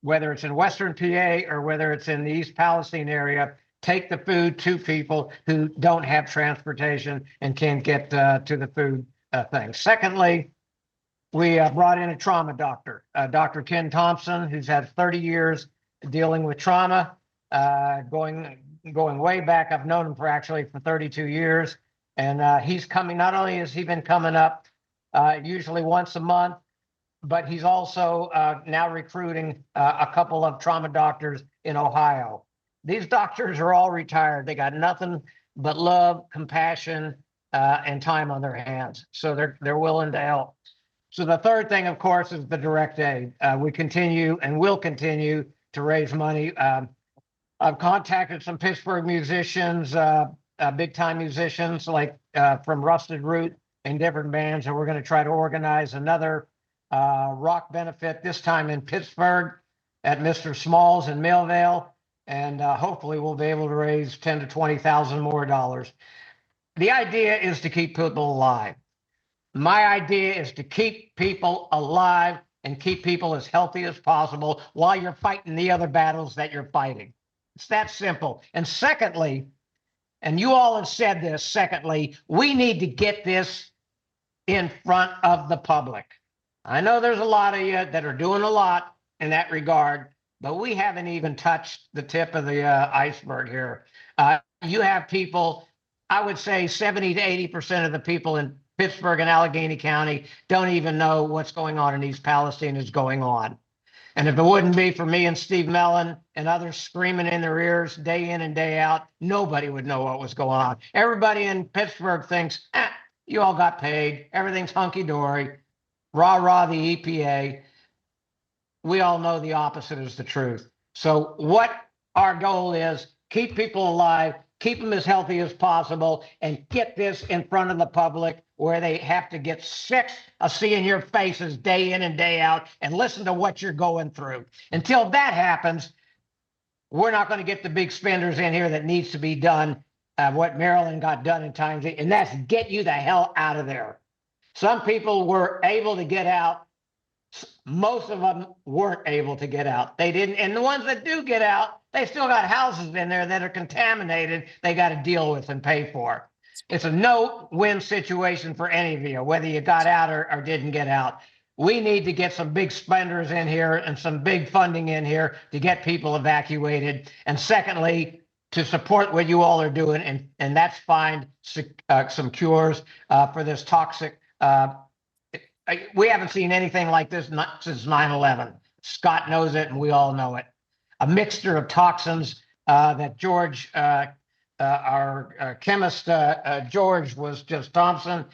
Speaker 16: whether it's in Western PA or whether it's in the East Palestine area, take the food to people who don't have transportation and can't get to the food thing. Secondly, we brought in a trauma doctor, Dr. Ken Thompson, who's had 30 years dealing with trauma, going way back. I've known him for 32 years. And he's coming, not only has he been coming up usually once a month, but he's also now recruiting a couple of trauma doctors in Ohio. These doctors are all retired. They got nothing but love, compassion, and time on their hands. So they're willing to help. So the third thing, of course, is the direct aid. We continue and will continue to raise money. I've contacted some Pittsburgh musicians, big time musicians like from Rusted Root and different bands, and we're going to try to organize another rock benefit, this time in Pittsburgh at Mr. Smalls in Millvale. And hopefully we'll be able to raise 10 to 20,000 more dollars. The idea is to keep people alive. My idea is to keep people alive and keep people as healthy as possible while you're fighting the other battles that you're fighting. It's that simple. And secondly, and you all have said this, secondly, we need to get this in front of the public. I know there's a lot of you that are doing a lot in that regard, but we haven't even touched the tip of the iceberg here. You have people, I would say 70 to 80% of the people in Pittsburgh and Allegheny County don't even know what's going on in East Palestine is going on. And if it wouldn't be for me and Steve Mellon and others screaming in their ears day in and day out, nobody would know what was going on. Everybody in Pittsburgh thinks, you all got paid, everything's hunky-dory, rah-rah the EPA. We all know the opposite is the truth. So what our goal is, keep people alive, keep them as healthy as possible, and get this in front of the public where they have to get sick of seeing your faces day in and day out and listen to what you're going through. Until that happens, we're not going to get the big spenders in here that needs to be done, what Maryland got done in times, and that's get you the hell out of there. Some people were able to get out. Most of them weren't able to get out. They didn't. And the ones that do get out, they still got houses in there that are contaminated they got to deal with and pay for. It's a no-win situation for any of you, whether you got out or didn't get out. We need to get some big spenders in here and some big funding in here to get people evacuated. And secondly, to support what you all are doing, and that's find some cures for this toxic. We haven't seen anything like this since 9/11. Scott knows it, and we all know it. A mixture of toxins that George, our chemist, George was just Thompson.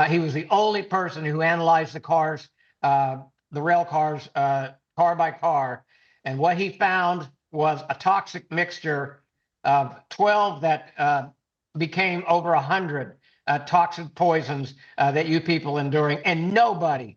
Speaker 16: He was the only person who analyzed the cars, the rail cars, car by car. And what he found was a toxic mixture of 12 that became over 100 toxic poisons that you people enduring. And nobody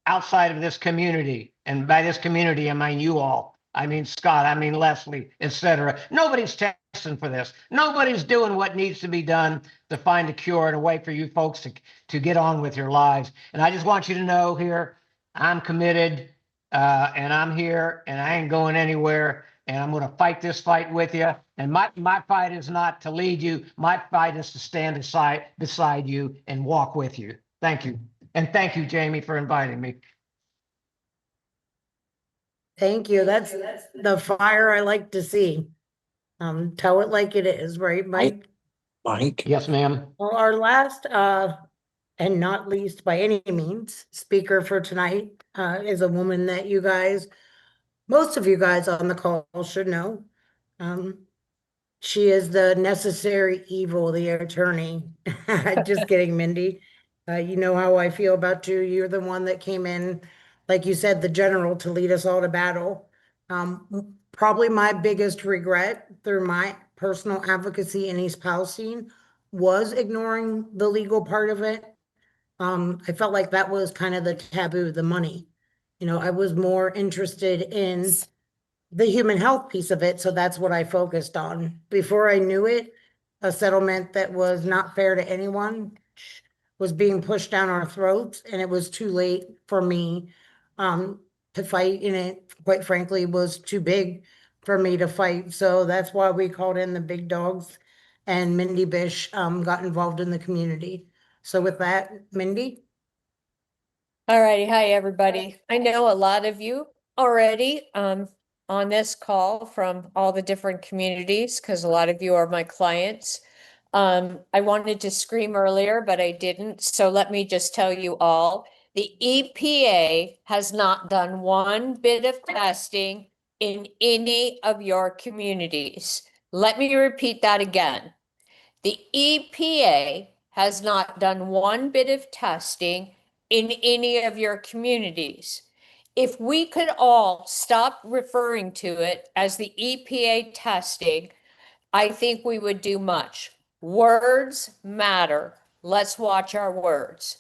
Speaker 16: outside of this community, and by this community, I mean you all, I mean Scott, I mean Leslie, etc. Nobody's testing for this. Nobody's doing what needs to be done to find a cure and a way for you folks to get on with your lives. And I just want you to know here, I'm committed and I'm here and I ain't going anywhere. And I'm going to fight this fight with you. And my fight is not to lead you. My fight is to stand beside you and walk with you. Thank you. And thank you, Jamie, for inviting me.
Speaker 1: Thank you. That's the fire I like to see. Tell it like it is, right, Mike?
Speaker 8: Mike?
Speaker 16: Yes, ma'am.
Speaker 1: Well, our last and not least by any means, speaker for tonight is a woman that you guys, most of you guys on the call should know. She is the necessary evil, the attorney. Just kidding, Mindy. You know how I feel about you. You're the one that came in, like you said, the general to lead us all to battle. Probably my biggest regret through my personal advocacy in East Palestine was ignoring the legal part of it. I felt like that was kind of the taboo, the money. You know, I was more interested in the human health piece of it, so that's what I focused on. Before I knew it, a settlement that was not fair to anyone was being pushed down our throats, and it was too late for me to fight, and it, quite frankly, was too big for me to fight. So that's why we called in the big dogs, and Mindy Bish got involved in the community. So with that, Mindy?
Speaker 17: All righty. Hi, everybody. I know a lot of you already on this call from all the different communities because a lot of you are my clients. I wanted to scream earlier, but I didn't. So let me just tell you all, the EPA has not done one bit of testing in any of your communities. Let me repeat that again. The EPA has not done one bit of testing in any of your communities. If we could all stop referring to it as the EPA testing, I think we would do much. Words matter. Let's watch our words.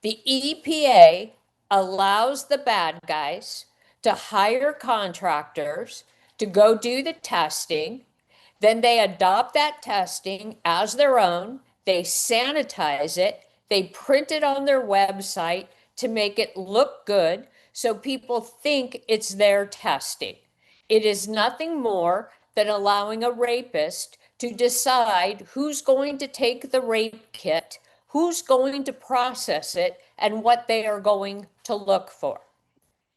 Speaker 17: The EPA allows the bad guys to hire contractors to go do the testing. Then they adopt that testing as their own, they sanitize it, they print it on their website to make it look good so people think it's their testing. It is nothing more than allowing a rapist to decide who's going to take the rape kit, who's going to process it, and what they are going to look for.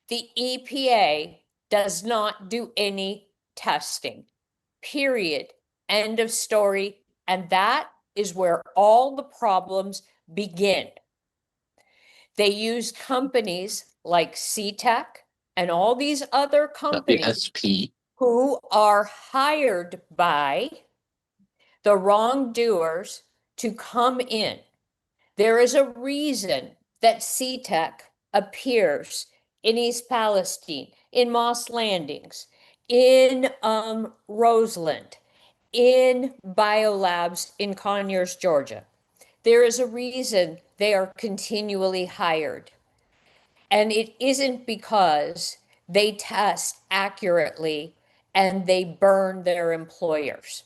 Speaker 17: The EPA does not do any testing. Period. End of story. And that is where all the problems begin. They use companies like CTEC and all these other companies who are hired by the wrongdoers to come in. There is a reason that CTEC appears in East Palestine, in Moss Landings, in Roseland, in biolabs in Conyers, Georgia. There is a reason they are continually hired. And it isn't because they test accurately and they burn their employers.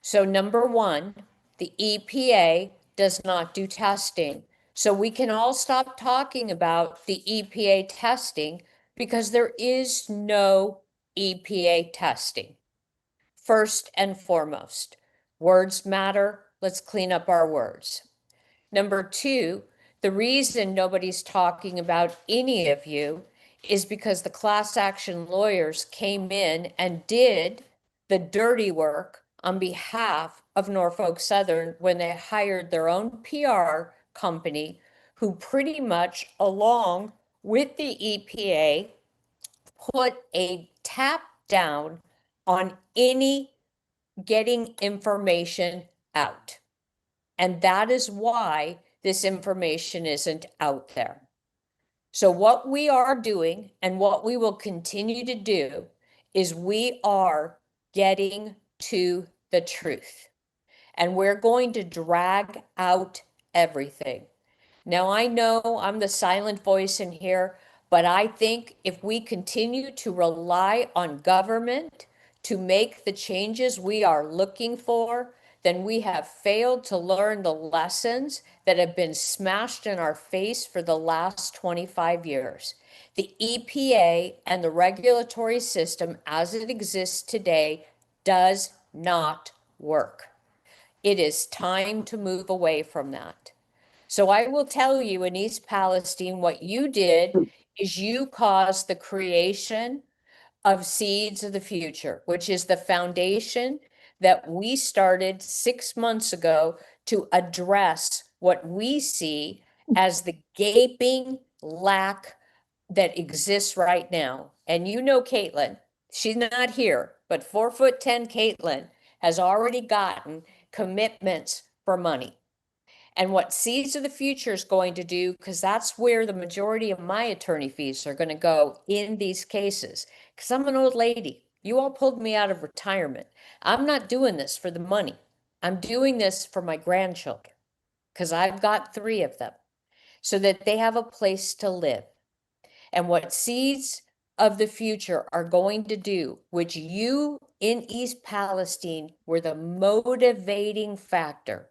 Speaker 17: So number one, the EPA does not do testing. So we can all stop talking about the EPA testing because there is no EPA testing. First and foremost, words matter. Let's clean up our words. Number two, the reason nobody's talking about any of you is because the class action lawyers came in and did the dirty work on behalf of Norfolk Southern when they hired their own PR company who pretty much, along with the EPA, put a tap down on any getting information out. And that is why this information isn't out there. So what we are doing and what we will continue to do is we are getting to the truth. And we're going to drag out everything. Now, I know I'm the silent voice in here, but I think if we continue to rely on government to make the changes we are looking for, then we have failed to learn the lessons that have been smashed in our face for the last 25 years. The EPA and the regulatory system as it exists today does not work. It is time to move away from that. So I will tell you in East Palestine, what you did is you caused the creation of Seeds of the Future, which is the foundation that we started 6 months ago to address what we see as the gaping lack that exists right now. And you know Caitlin, she's not here, but 4'10" Caitlin has already gotten commitments for money. And what Seeds of the Future is going to do, because that's where the majority of my attorney fees are going to go in these cases, because I'm an old lady. You all pulled me out of retirement. I'm not doing this for the money. I'm doing this for my grandchildren, because I've got 3 of them, so that they have a place to live. And what Seeds of the Future are going to do, which you in East Palestine were the motivating factor,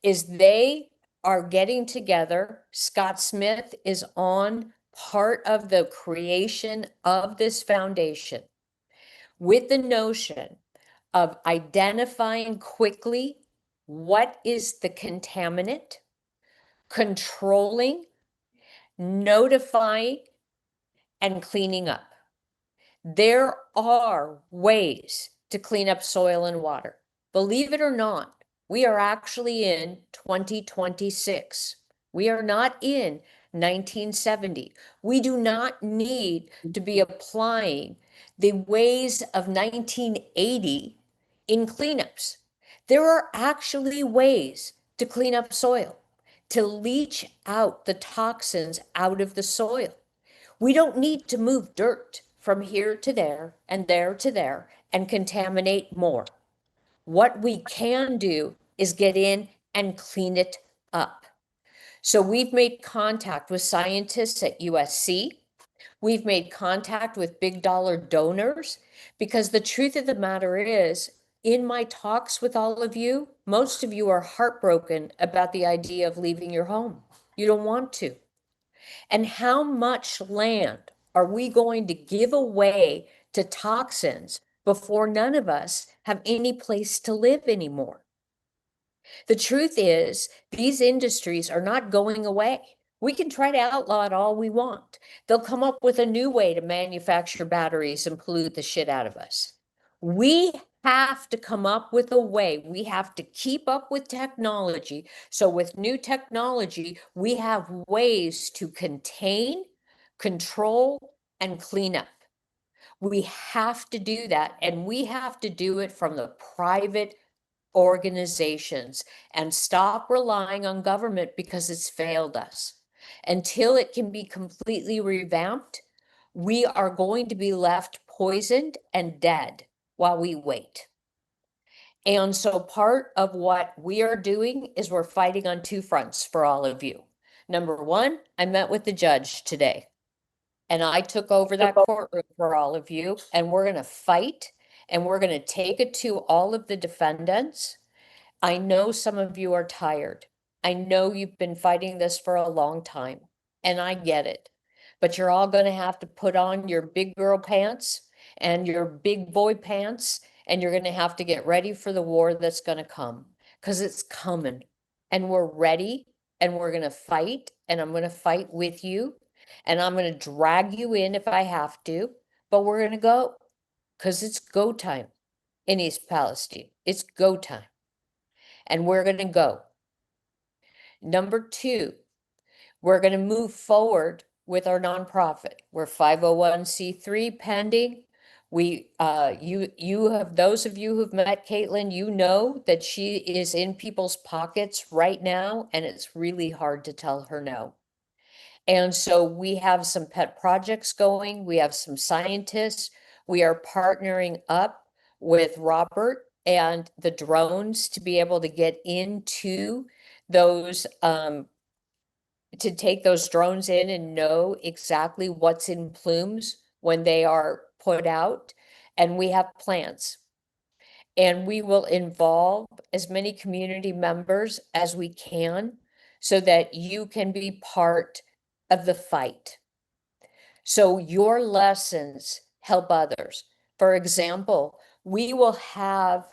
Speaker 17: is they are getting together. Scott Smith is on part of the creation of this foundation with the notion of identifying quickly what is the contaminant, controlling, notifying, and cleaning up. There are ways to clean up soil and water. Believe it or not, we are actually in 2026. We are not in 1970. We do not need to be applying the ways of 1980 in cleanups. There are actually ways to clean up soil, to leach out the toxins out of the soil. We don't need to move dirt from here to there and there to there and contaminate more. What we can do is get in and clean it up. So we've made contact with scientists at USC. We've made contact with big dollar donors, because the truth of the matter is, in my talks with all of you, most of you are heartbroken about the idea of leaving your home. You don't want to. And how much land are we going to give away to toxins before none of us have any place to live anymore? The truth is, these industries are not going away. We can try to outlaw it all we want. They'll come up with a new way to manufacture batteries and pollute the shit out of us. We have to come up with a way. We have to keep up with technology. So with new technology, we have ways to contain, control, and clean up. We have to do that, and we have to do it from the private organizations and stop relying on government because it's failed us. Until it can be completely revamped, we are going to be left poisoned and dead while we wait. And so part of what we are doing is we're fighting on 2 fronts for all of you. Number 1, I met with the judge today, and I took over that courtroom for all of you, and we're going to fight, and we're going to take it to all of the defendants. I know some of you are tired. I know you've been fighting this for a long time, and I get it. But you're all going to have to put on your big girl pants and your big boy pants, and you're going to have to get ready for the war that's going to come, because it's coming. And we're ready, and we're going to fight, and I'm going to fight with you, and I'm going to drag you in if I have to, but we're going to go, because it's go time in East Palestine. It's go time. And we're going to go. Number 2, we're going to move forward with our nonprofit. We're 501c3 pending. You have, those of you who've met Caitlin, you know that she is in people's pockets right now, and it's really hard to tell her no. And so we have some pet projects going. We have some scientists. We are partnering up with Robert and the drones to be able to get into those, to take those drones in and know exactly what's in plumes when they are put out. And we have plans. And we will involve as many community members as we can so that you can be part of the fight. So your lessons help others. For example, we will have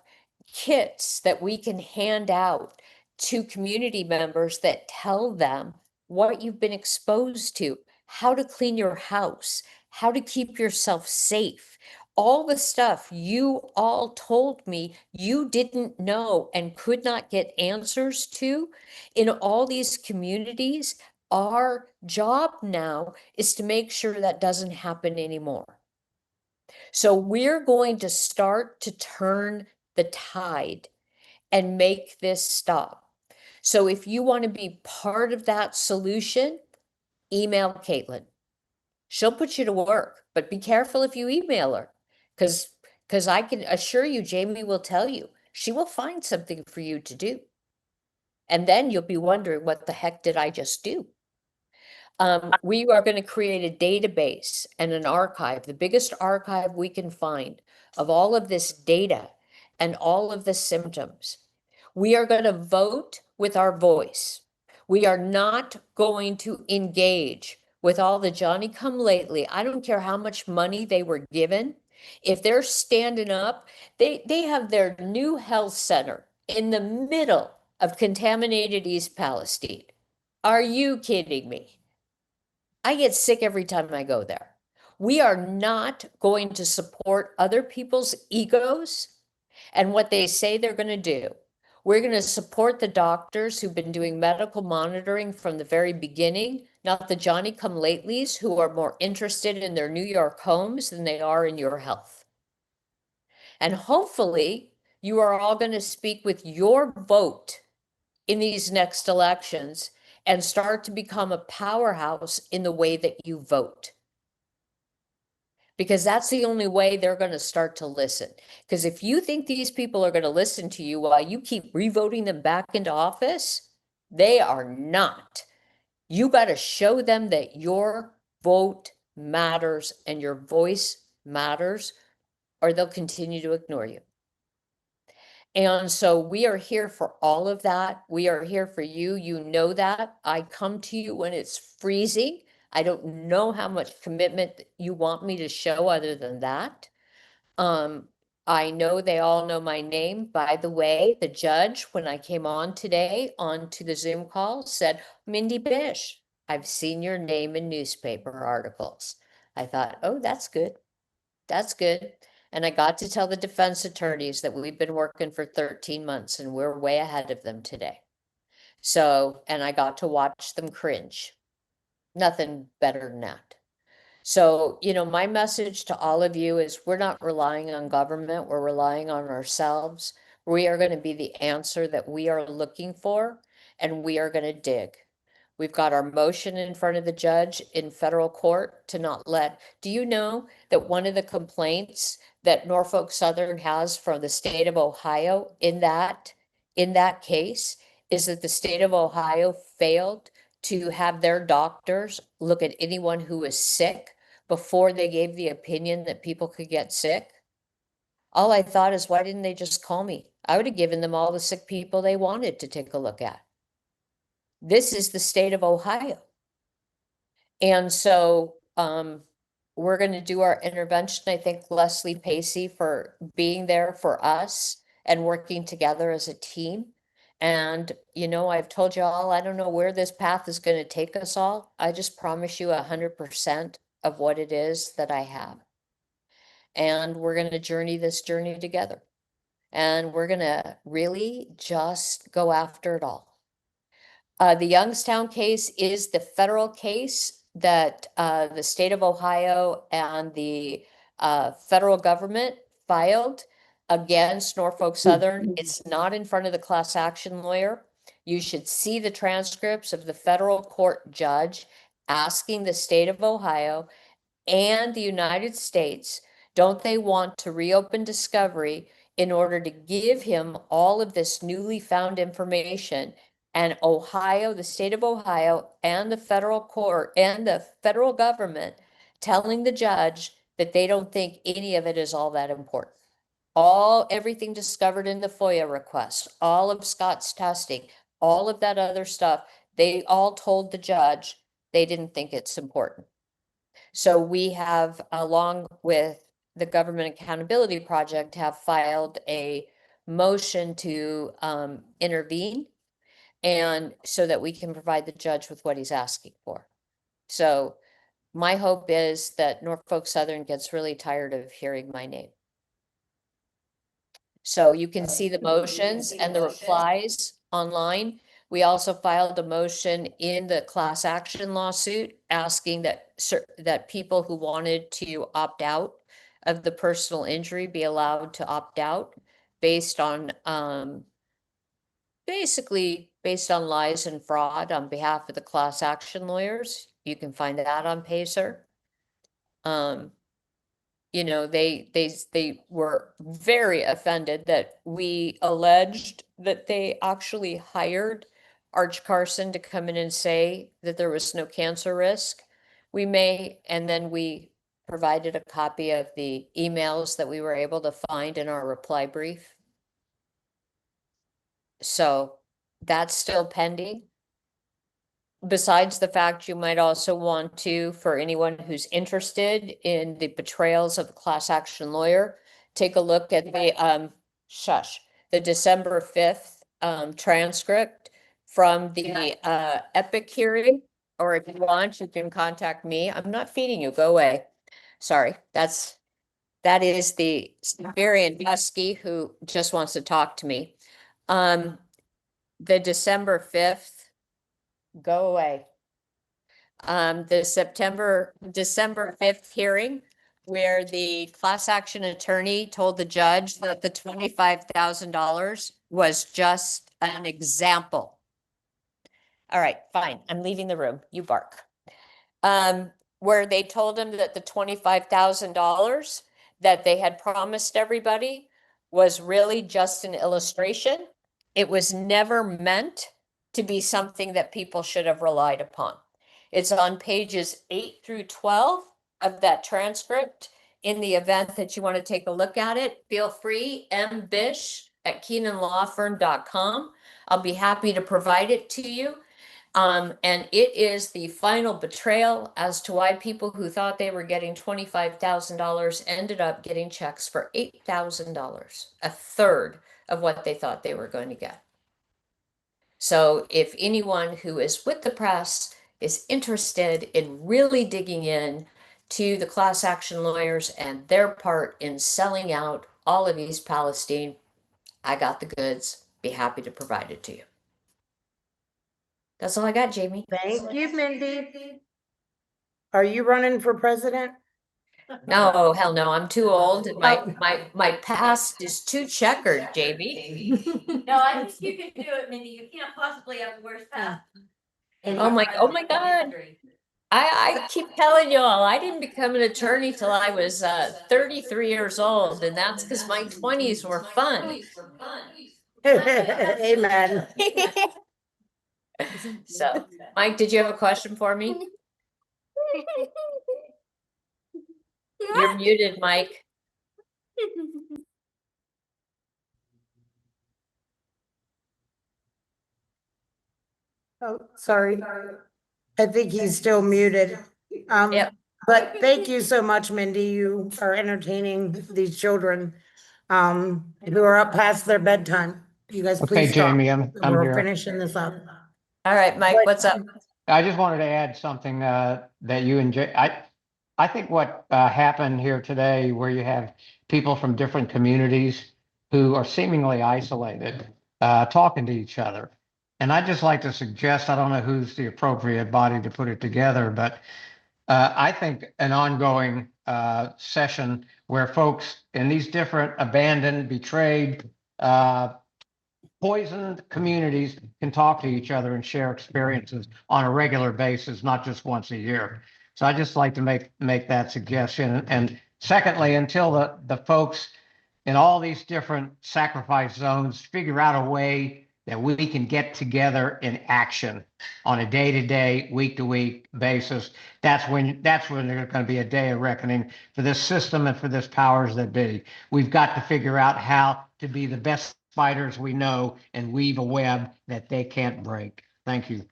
Speaker 17: kits that we can hand out to community members that tell them what you've been exposed to, how to clean your house, how to keep yourself safe, all the stuff you all told me you didn't know and could not get answers to in all these communities, our job now is to make sure that doesn't happen anymore. So we're going to start to turn the tide and make this stop. So if you want to be part of that solution, email Caitlin. She'll put you to work, but be careful if you email her, because I can assure you, Jamie will tell you, she will find something for you to do. And then you'll be wondering, what the heck did I just do? We are going to create a database and an archive, the biggest archive we can find of all of this data and all of the symptoms. We are going to vote with our voice. We are not going to engage with all the Johnny come lately. I don't care how much money they were given. If they're standing up, they have their new health center in the middle of contaminated East Palestine. Are you kidding me? I get sick every time I go there. We are not going to support other people's egos and what they say they're going to do. We're going to support the doctors who've been doing medical monitoring from the very beginning, not the Johnny-come-latelys who are more interested in their New York homes than they are in your health. And hopefully, you are all going to speak with your vote in these next elections and start to become a powerhouse in the way that you vote. Because that's the only way they're going to start to listen. Because if you think these people are going to listen to you while you keep revoting them back into office, they are not. You got to show them that your vote matters and your voice matters, or they'll continue to ignore you. And so we are here for all of that. We are here for you. You know that. I come to you when it's freezing. I don't know how much commitment you want me to show other than that. I know they all know my name. By the way, the judge, when I came on today onto the Zoom call, said, Mindy Bish, I've seen your name in newspaper articles. I thought, oh, that's good. That's good. And I got to tell the defense attorneys that we've been working for 13 months and we're way ahead of them today. So, and I got to watch them cringe. Nothing better than that. So, my message to all of you is we're not relying on government, we're relying on ourselves. We are going to be the answer that we are looking for, and we are going to dig. We've got our motion in front of the judge in federal court to not let. Do you know that one of the complaints that Norfolk Southern has from the state of Ohio in that case is that the state of Ohio failed to have their doctors look at anyone who was sick before they gave the opinion that people could get sick? All I thought is, why didn't they just call me? I would have given them all the sick people they wanted to take a look at. This is the state of Ohio. And so we're going to do our intervention. I thank Leslie Pacey for being there for us and working together as a team. And, I've told you all, I don't know where this path is going to take us all. I just promise you 100% of what it is that I have. And we're going to journey this journey together. And we're going to really just go after it all. The Youngstown case is the federal case that the state of Ohio and the federal government filed against Norfolk Southern. It's not in front of the class action lawyer. You should see the transcripts of the federal court judge asking the state of Ohio and the United States, don't they want to reopen discovery in order to give him all of this newly found information? And Ohio, the state of Ohio, and the federal court and the federal government telling the judge that they don't think any of it is all that important. Everything discovered in the FOIA request, all of Scott's testing, all of that other stuff, they all told the judge they didn't think it's important. So we have, along with the Government Accountability Project, have filed a motion to intervene, and so that we can provide the judge with what he's asking for. So my hope is that Norfolk Southern gets really tired of hearing my name. So you can see the motions and the replies online. We also filed a motion in the class action lawsuit asking that people who wanted to opt out of the personal injury be allowed to opt out based on basically based on lies and fraud on behalf of the class action lawyers. You can find that on Pacer. You know, they were very offended that we alleged that they actually hired Arch Carson to come in and say that there was no cancer risk. And then we provided a copy of the emails that we were able to find in our reply brief. So that's still pending. Besides the fact, you might also want to, for anyone who's interested in the betrayals of the class action lawyer, take a look at the the December 5th transcript from the Epic hearing. Or if you want, you can contact me. I'm not feeding you. Go away. Sorry, that is the Siberian Husky who just wants to talk to me. The December 5th, go away. The December 5th hearing where the class action attorney told the judge that the $25,000 was just an example. All right, fine. I'm leaving the room. You bark. Where they told him that the $25,000 that they had promised everybody was really just an illustration. It was never meant to be something that people should have relied upon. It's on pages 8 through 12 of that transcript. In the event that you want to take a look at it, feel free, mbish@keenanlawfirm.com. I'll be happy to provide it to you. And it is the final betrayal as to why people who thought they were getting $25,000 ended up getting checks for $8,000, a third of what they thought they were going to get. So if anyone who is with the press is interested in really digging in to the class action lawyers and their part in selling out all of East Palestine, I got the goods. Be happy to provide it to you. That's all I got, Jamie.
Speaker 1: Thank you, Mindy. Are you running for president?
Speaker 17: No, hell no, I'm too old and my past is too checkered, Jamie.
Speaker 15: No, I think you can do it, Mindy. You can't possibly have the worst path.
Speaker 17: Oh my God. I keep telling y'all, I didn't become an attorney till I was 33 years old, and that's because my 20s were fun.
Speaker 1: Amen.
Speaker 17: So, Mike, did you have a question for me? You're muted, Mike.
Speaker 1: Oh, sorry. I think he's still muted.
Speaker 17: Yep.
Speaker 1: But thank you so much, Mindy. You are entertaining these children who are up past their bedtime. You guys
Speaker 16: Okay,
Speaker 1: please stop.
Speaker 16: Jamie, I'm
Speaker 1: We're
Speaker 16: here.
Speaker 1: finishing this up.
Speaker 17: All right, Mike, what's up?
Speaker 16: I just wanted to add something that you and I think what happened here today, where you have people from different communities who are seemingly isolated, talking to each other. And I'd just like to suggest, I don't know who's the appropriate body to put it together, but I think an ongoing session where folks in these different abandoned, betrayed, poisoned communities can talk to each other and share experiences on a regular basis, not just once a year. So I just like to make that suggestion. And secondly, until the folks in all these different sacrifice zones figure out a way that we can get together in action on a day-to-day, week-to-week basis, that's when there's going to be a day of reckoning for this system and for this powers that be. We've got to figure out how to be the best spiders we know and weave a web that they can't break. Thank you.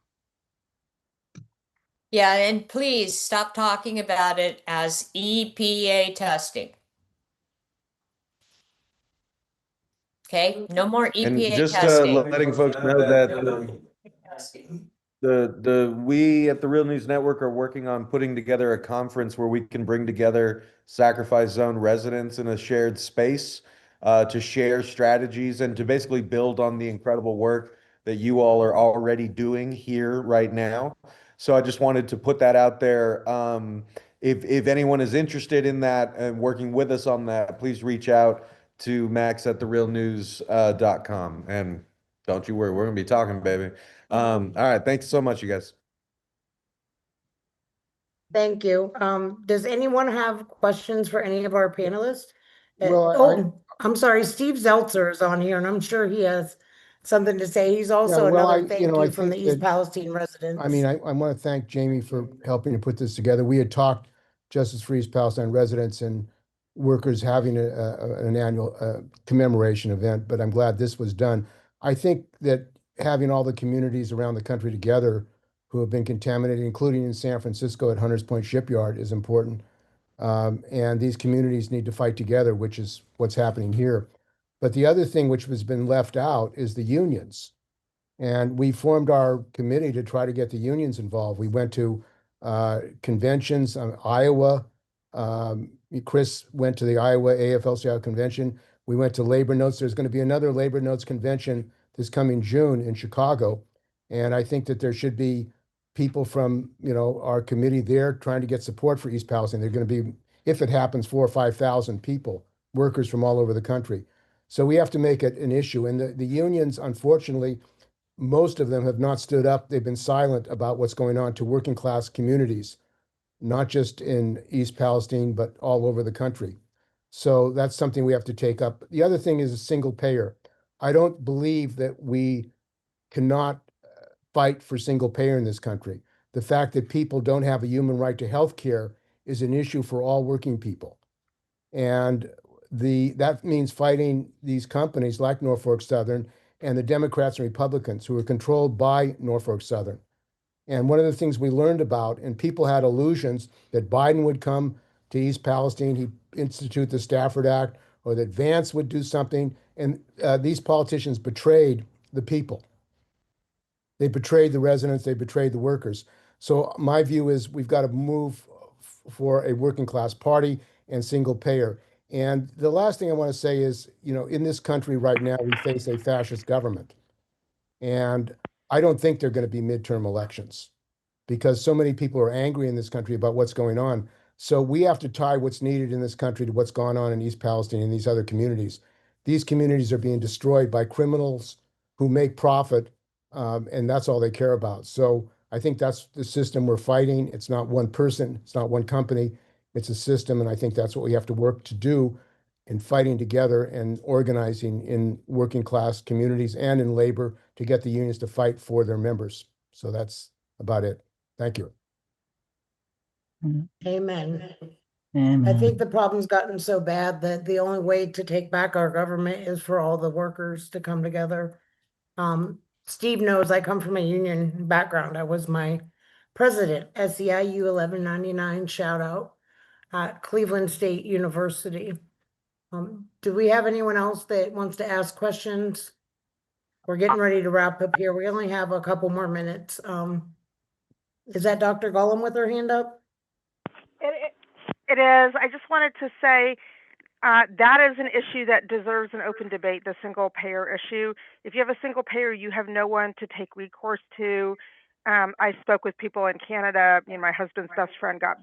Speaker 17: Yeah, and please stop talking about it as EPA testing. Okay, no more EPA
Speaker 7: And just
Speaker 17: testing.
Speaker 7: letting folks know that We at the Real News Network are working on putting together a conference where we can bring together sacrifice zone residents in a shared space to share strategies and to basically build on the incredible work that you all are already doing here right now. So I just wanted to put that out there. If anyone is interested in that and working with us on that, please reach out to Max at therealnews.com. And don't you worry, we're gonna be talking, baby. All right, thanks so much, you guys.
Speaker 1: Thank you. Does anyone have questions for any of our panelists?
Speaker 2: Well,
Speaker 1: I'm sorry, Steve Zeltzer is on here and I'm sure he has something to say. He's
Speaker 2: Yeah,
Speaker 1: also
Speaker 2: well,
Speaker 1: another
Speaker 2: I
Speaker 1: thank you from
Speaker 2: think
Speaker 1: the East
Speaker 2: that-
Speaker 1: Palestine residents.
Speaker 2: I mean, I want to thank Jamie for helping to put this together. We had talked Justice for East Palestine residents and workers having an annual commemoration event, but I'm glad this was done. I think that having all the communities around the country together who have been contaminated, including in San Francisco at Hunters Point Shipyard, is important. And these communities need to fight together, which is what's happening here. But the other thing which has been left out is the unions. And we formed our committee to try to get the unions involved. We went to conventions in Iowa. Chris went to the Iowa AFL-CIO convention. We went to Labor Notes. There's going to be another Labor Notes convention this coming June in Chicago. And I think that there should be people from, our committee there trying to get support for East Palestine. They're going to be, if it happens, 4,000 or 5,000 people, workers from all over the country. So we have to make it an issue. And the unions, unfortunately, most of them have not stood up. They've been silent about what's going on to working class communities, not just in East Palestine, but all over the country. So that's something we have to take up. The other thing is a single payer. I don't believe that we cannot fight for single payer in this country. The fact that people don't have a human right to health care is an issue for all working people. And that means fighting these companies like Norfolk Southern and the Democrats and Republicans who are controlled by Norfolk Southern. And one of the things we learned about, and people had illusions that Biden would come to East Palestine, he'd institute the Stafford Act, or that Vance would do something. And these politicians betrayed the people. They betrayed the residents, they betrayed the workers. So my view is we've got to move for a working class party and single payer. And the last thing I want to say is, in this country right now, we face a fascist government. And I don't think there are going to be midterm elections because so many people are angry in this country about what's going on. So we have to tie what's needed in this country to what's gone on in East Palestine and these other communities. These communities are being destroyed by criminals who make profit, and that's all they care about. So I think that's the system we're fighting. It's not one person, it's not one company, it's a system, and I think that's what we have to work to do in fighting together and organizing in working class communities and in labor to get the unions to fight for their members. So that's about it. Thank you.
Speaker 1: Amen. I think the problem's gotten so bad that the only way to take back our government is for all the workers to come together. Steve knows I come from a union background. I was my president, SEIU 1199, shout out, at Cleveland State University. Do we have anyone else that wants to ask questions? We're getting ready to wrap up here. We only have a couple more minutes. Is that Dr. Gollum with her hand up?
Speaker 5: It is. I just wanted to say that is an issue that deserves an open debate, the single payer issue. If you have a single payer, you have no one to take recourse to. I spoke with people in Canada. My husband's best friend got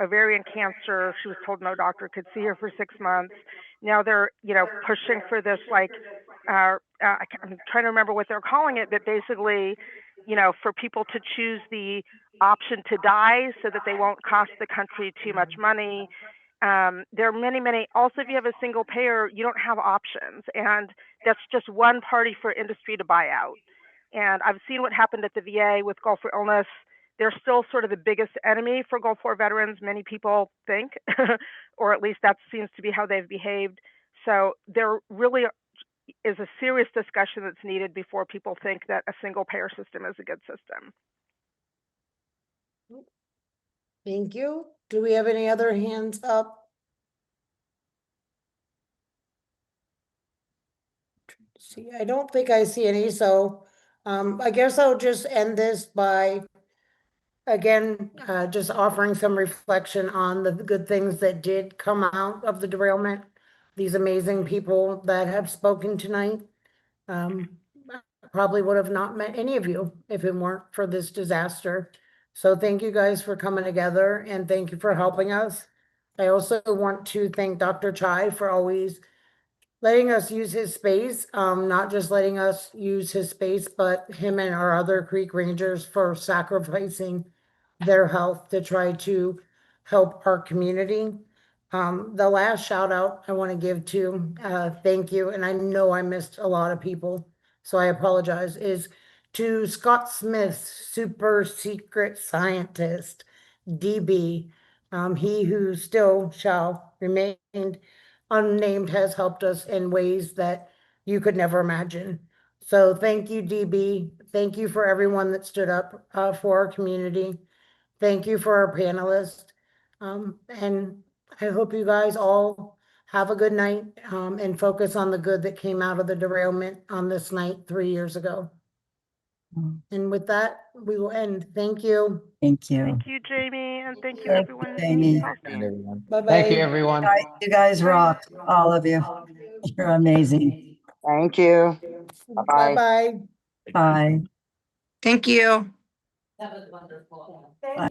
Speaker 5: ovarian cancer. She was told no doctor could see her for 6 months. Now they're, pushing for this, I'm trying to remember what they're calling it, but basically, for people to choose the option to die so that they won't cost the country too much money. There are many, also, if you have a single payer, you don't have options. And that's just one party for industry to buy out. And I've seen what happened at the VA with Gulf War illness. They're still sort of the biggest enemy for Gulf War veterans, many people think, or at least that seems to be how they've behaved. So there really is a serious discussion that's needed before people think that a single payer system is a good system.
Speaker 1: Thank you. Do we have any other hands up? See, I don't think I see any, so I guess I'll just end this by, again, just offering some reflection on the good things that did come out of the derailment. These amazing people that have spoken tonight. I probably would have not met any of you if it weren't for this disaster. So thank you guys for coming together and thank you for helping us. I also want to thank Dr. Chai for always letting us use his space, not just letting us use his space, but him and our other Creek Rangers for sacrificing their health to try to help our community. The last shout out I want to give to, thank you, and I know I missed a lot of people, so I apologize, is to Scott Smith, super secret scientist, DB. He who still shall remain unnamed has helped us in ways that you could never imagine. So thank you, DB. Thank you for everyone that stood up for our community. Thank you for our panelists. And I hope you guys all have a good night and focus on the good that came out of the derailment on this night 3 years ago. And with that, we will end. Thank you.
Speaker 18: Thank you.
Speaker 5: Thank you, Jamie, and thank you,
Speaker 18: Thank you,
Speaker 5: everyone.
Speaker 18: Jamie.
Speaker 1: Bye-bye.
Speaker 16: Thank you, everyone.
Speaker 18: You guys rock, all of you. You're amazing.
Speaker 4: Thank you. Bye-bye.
Speaker 1: Bye-bye.
Speaker 18: Bye.
Speaker 4: Thank you.
Speaker 15: That was wonderful.
Speaker 18: Bye.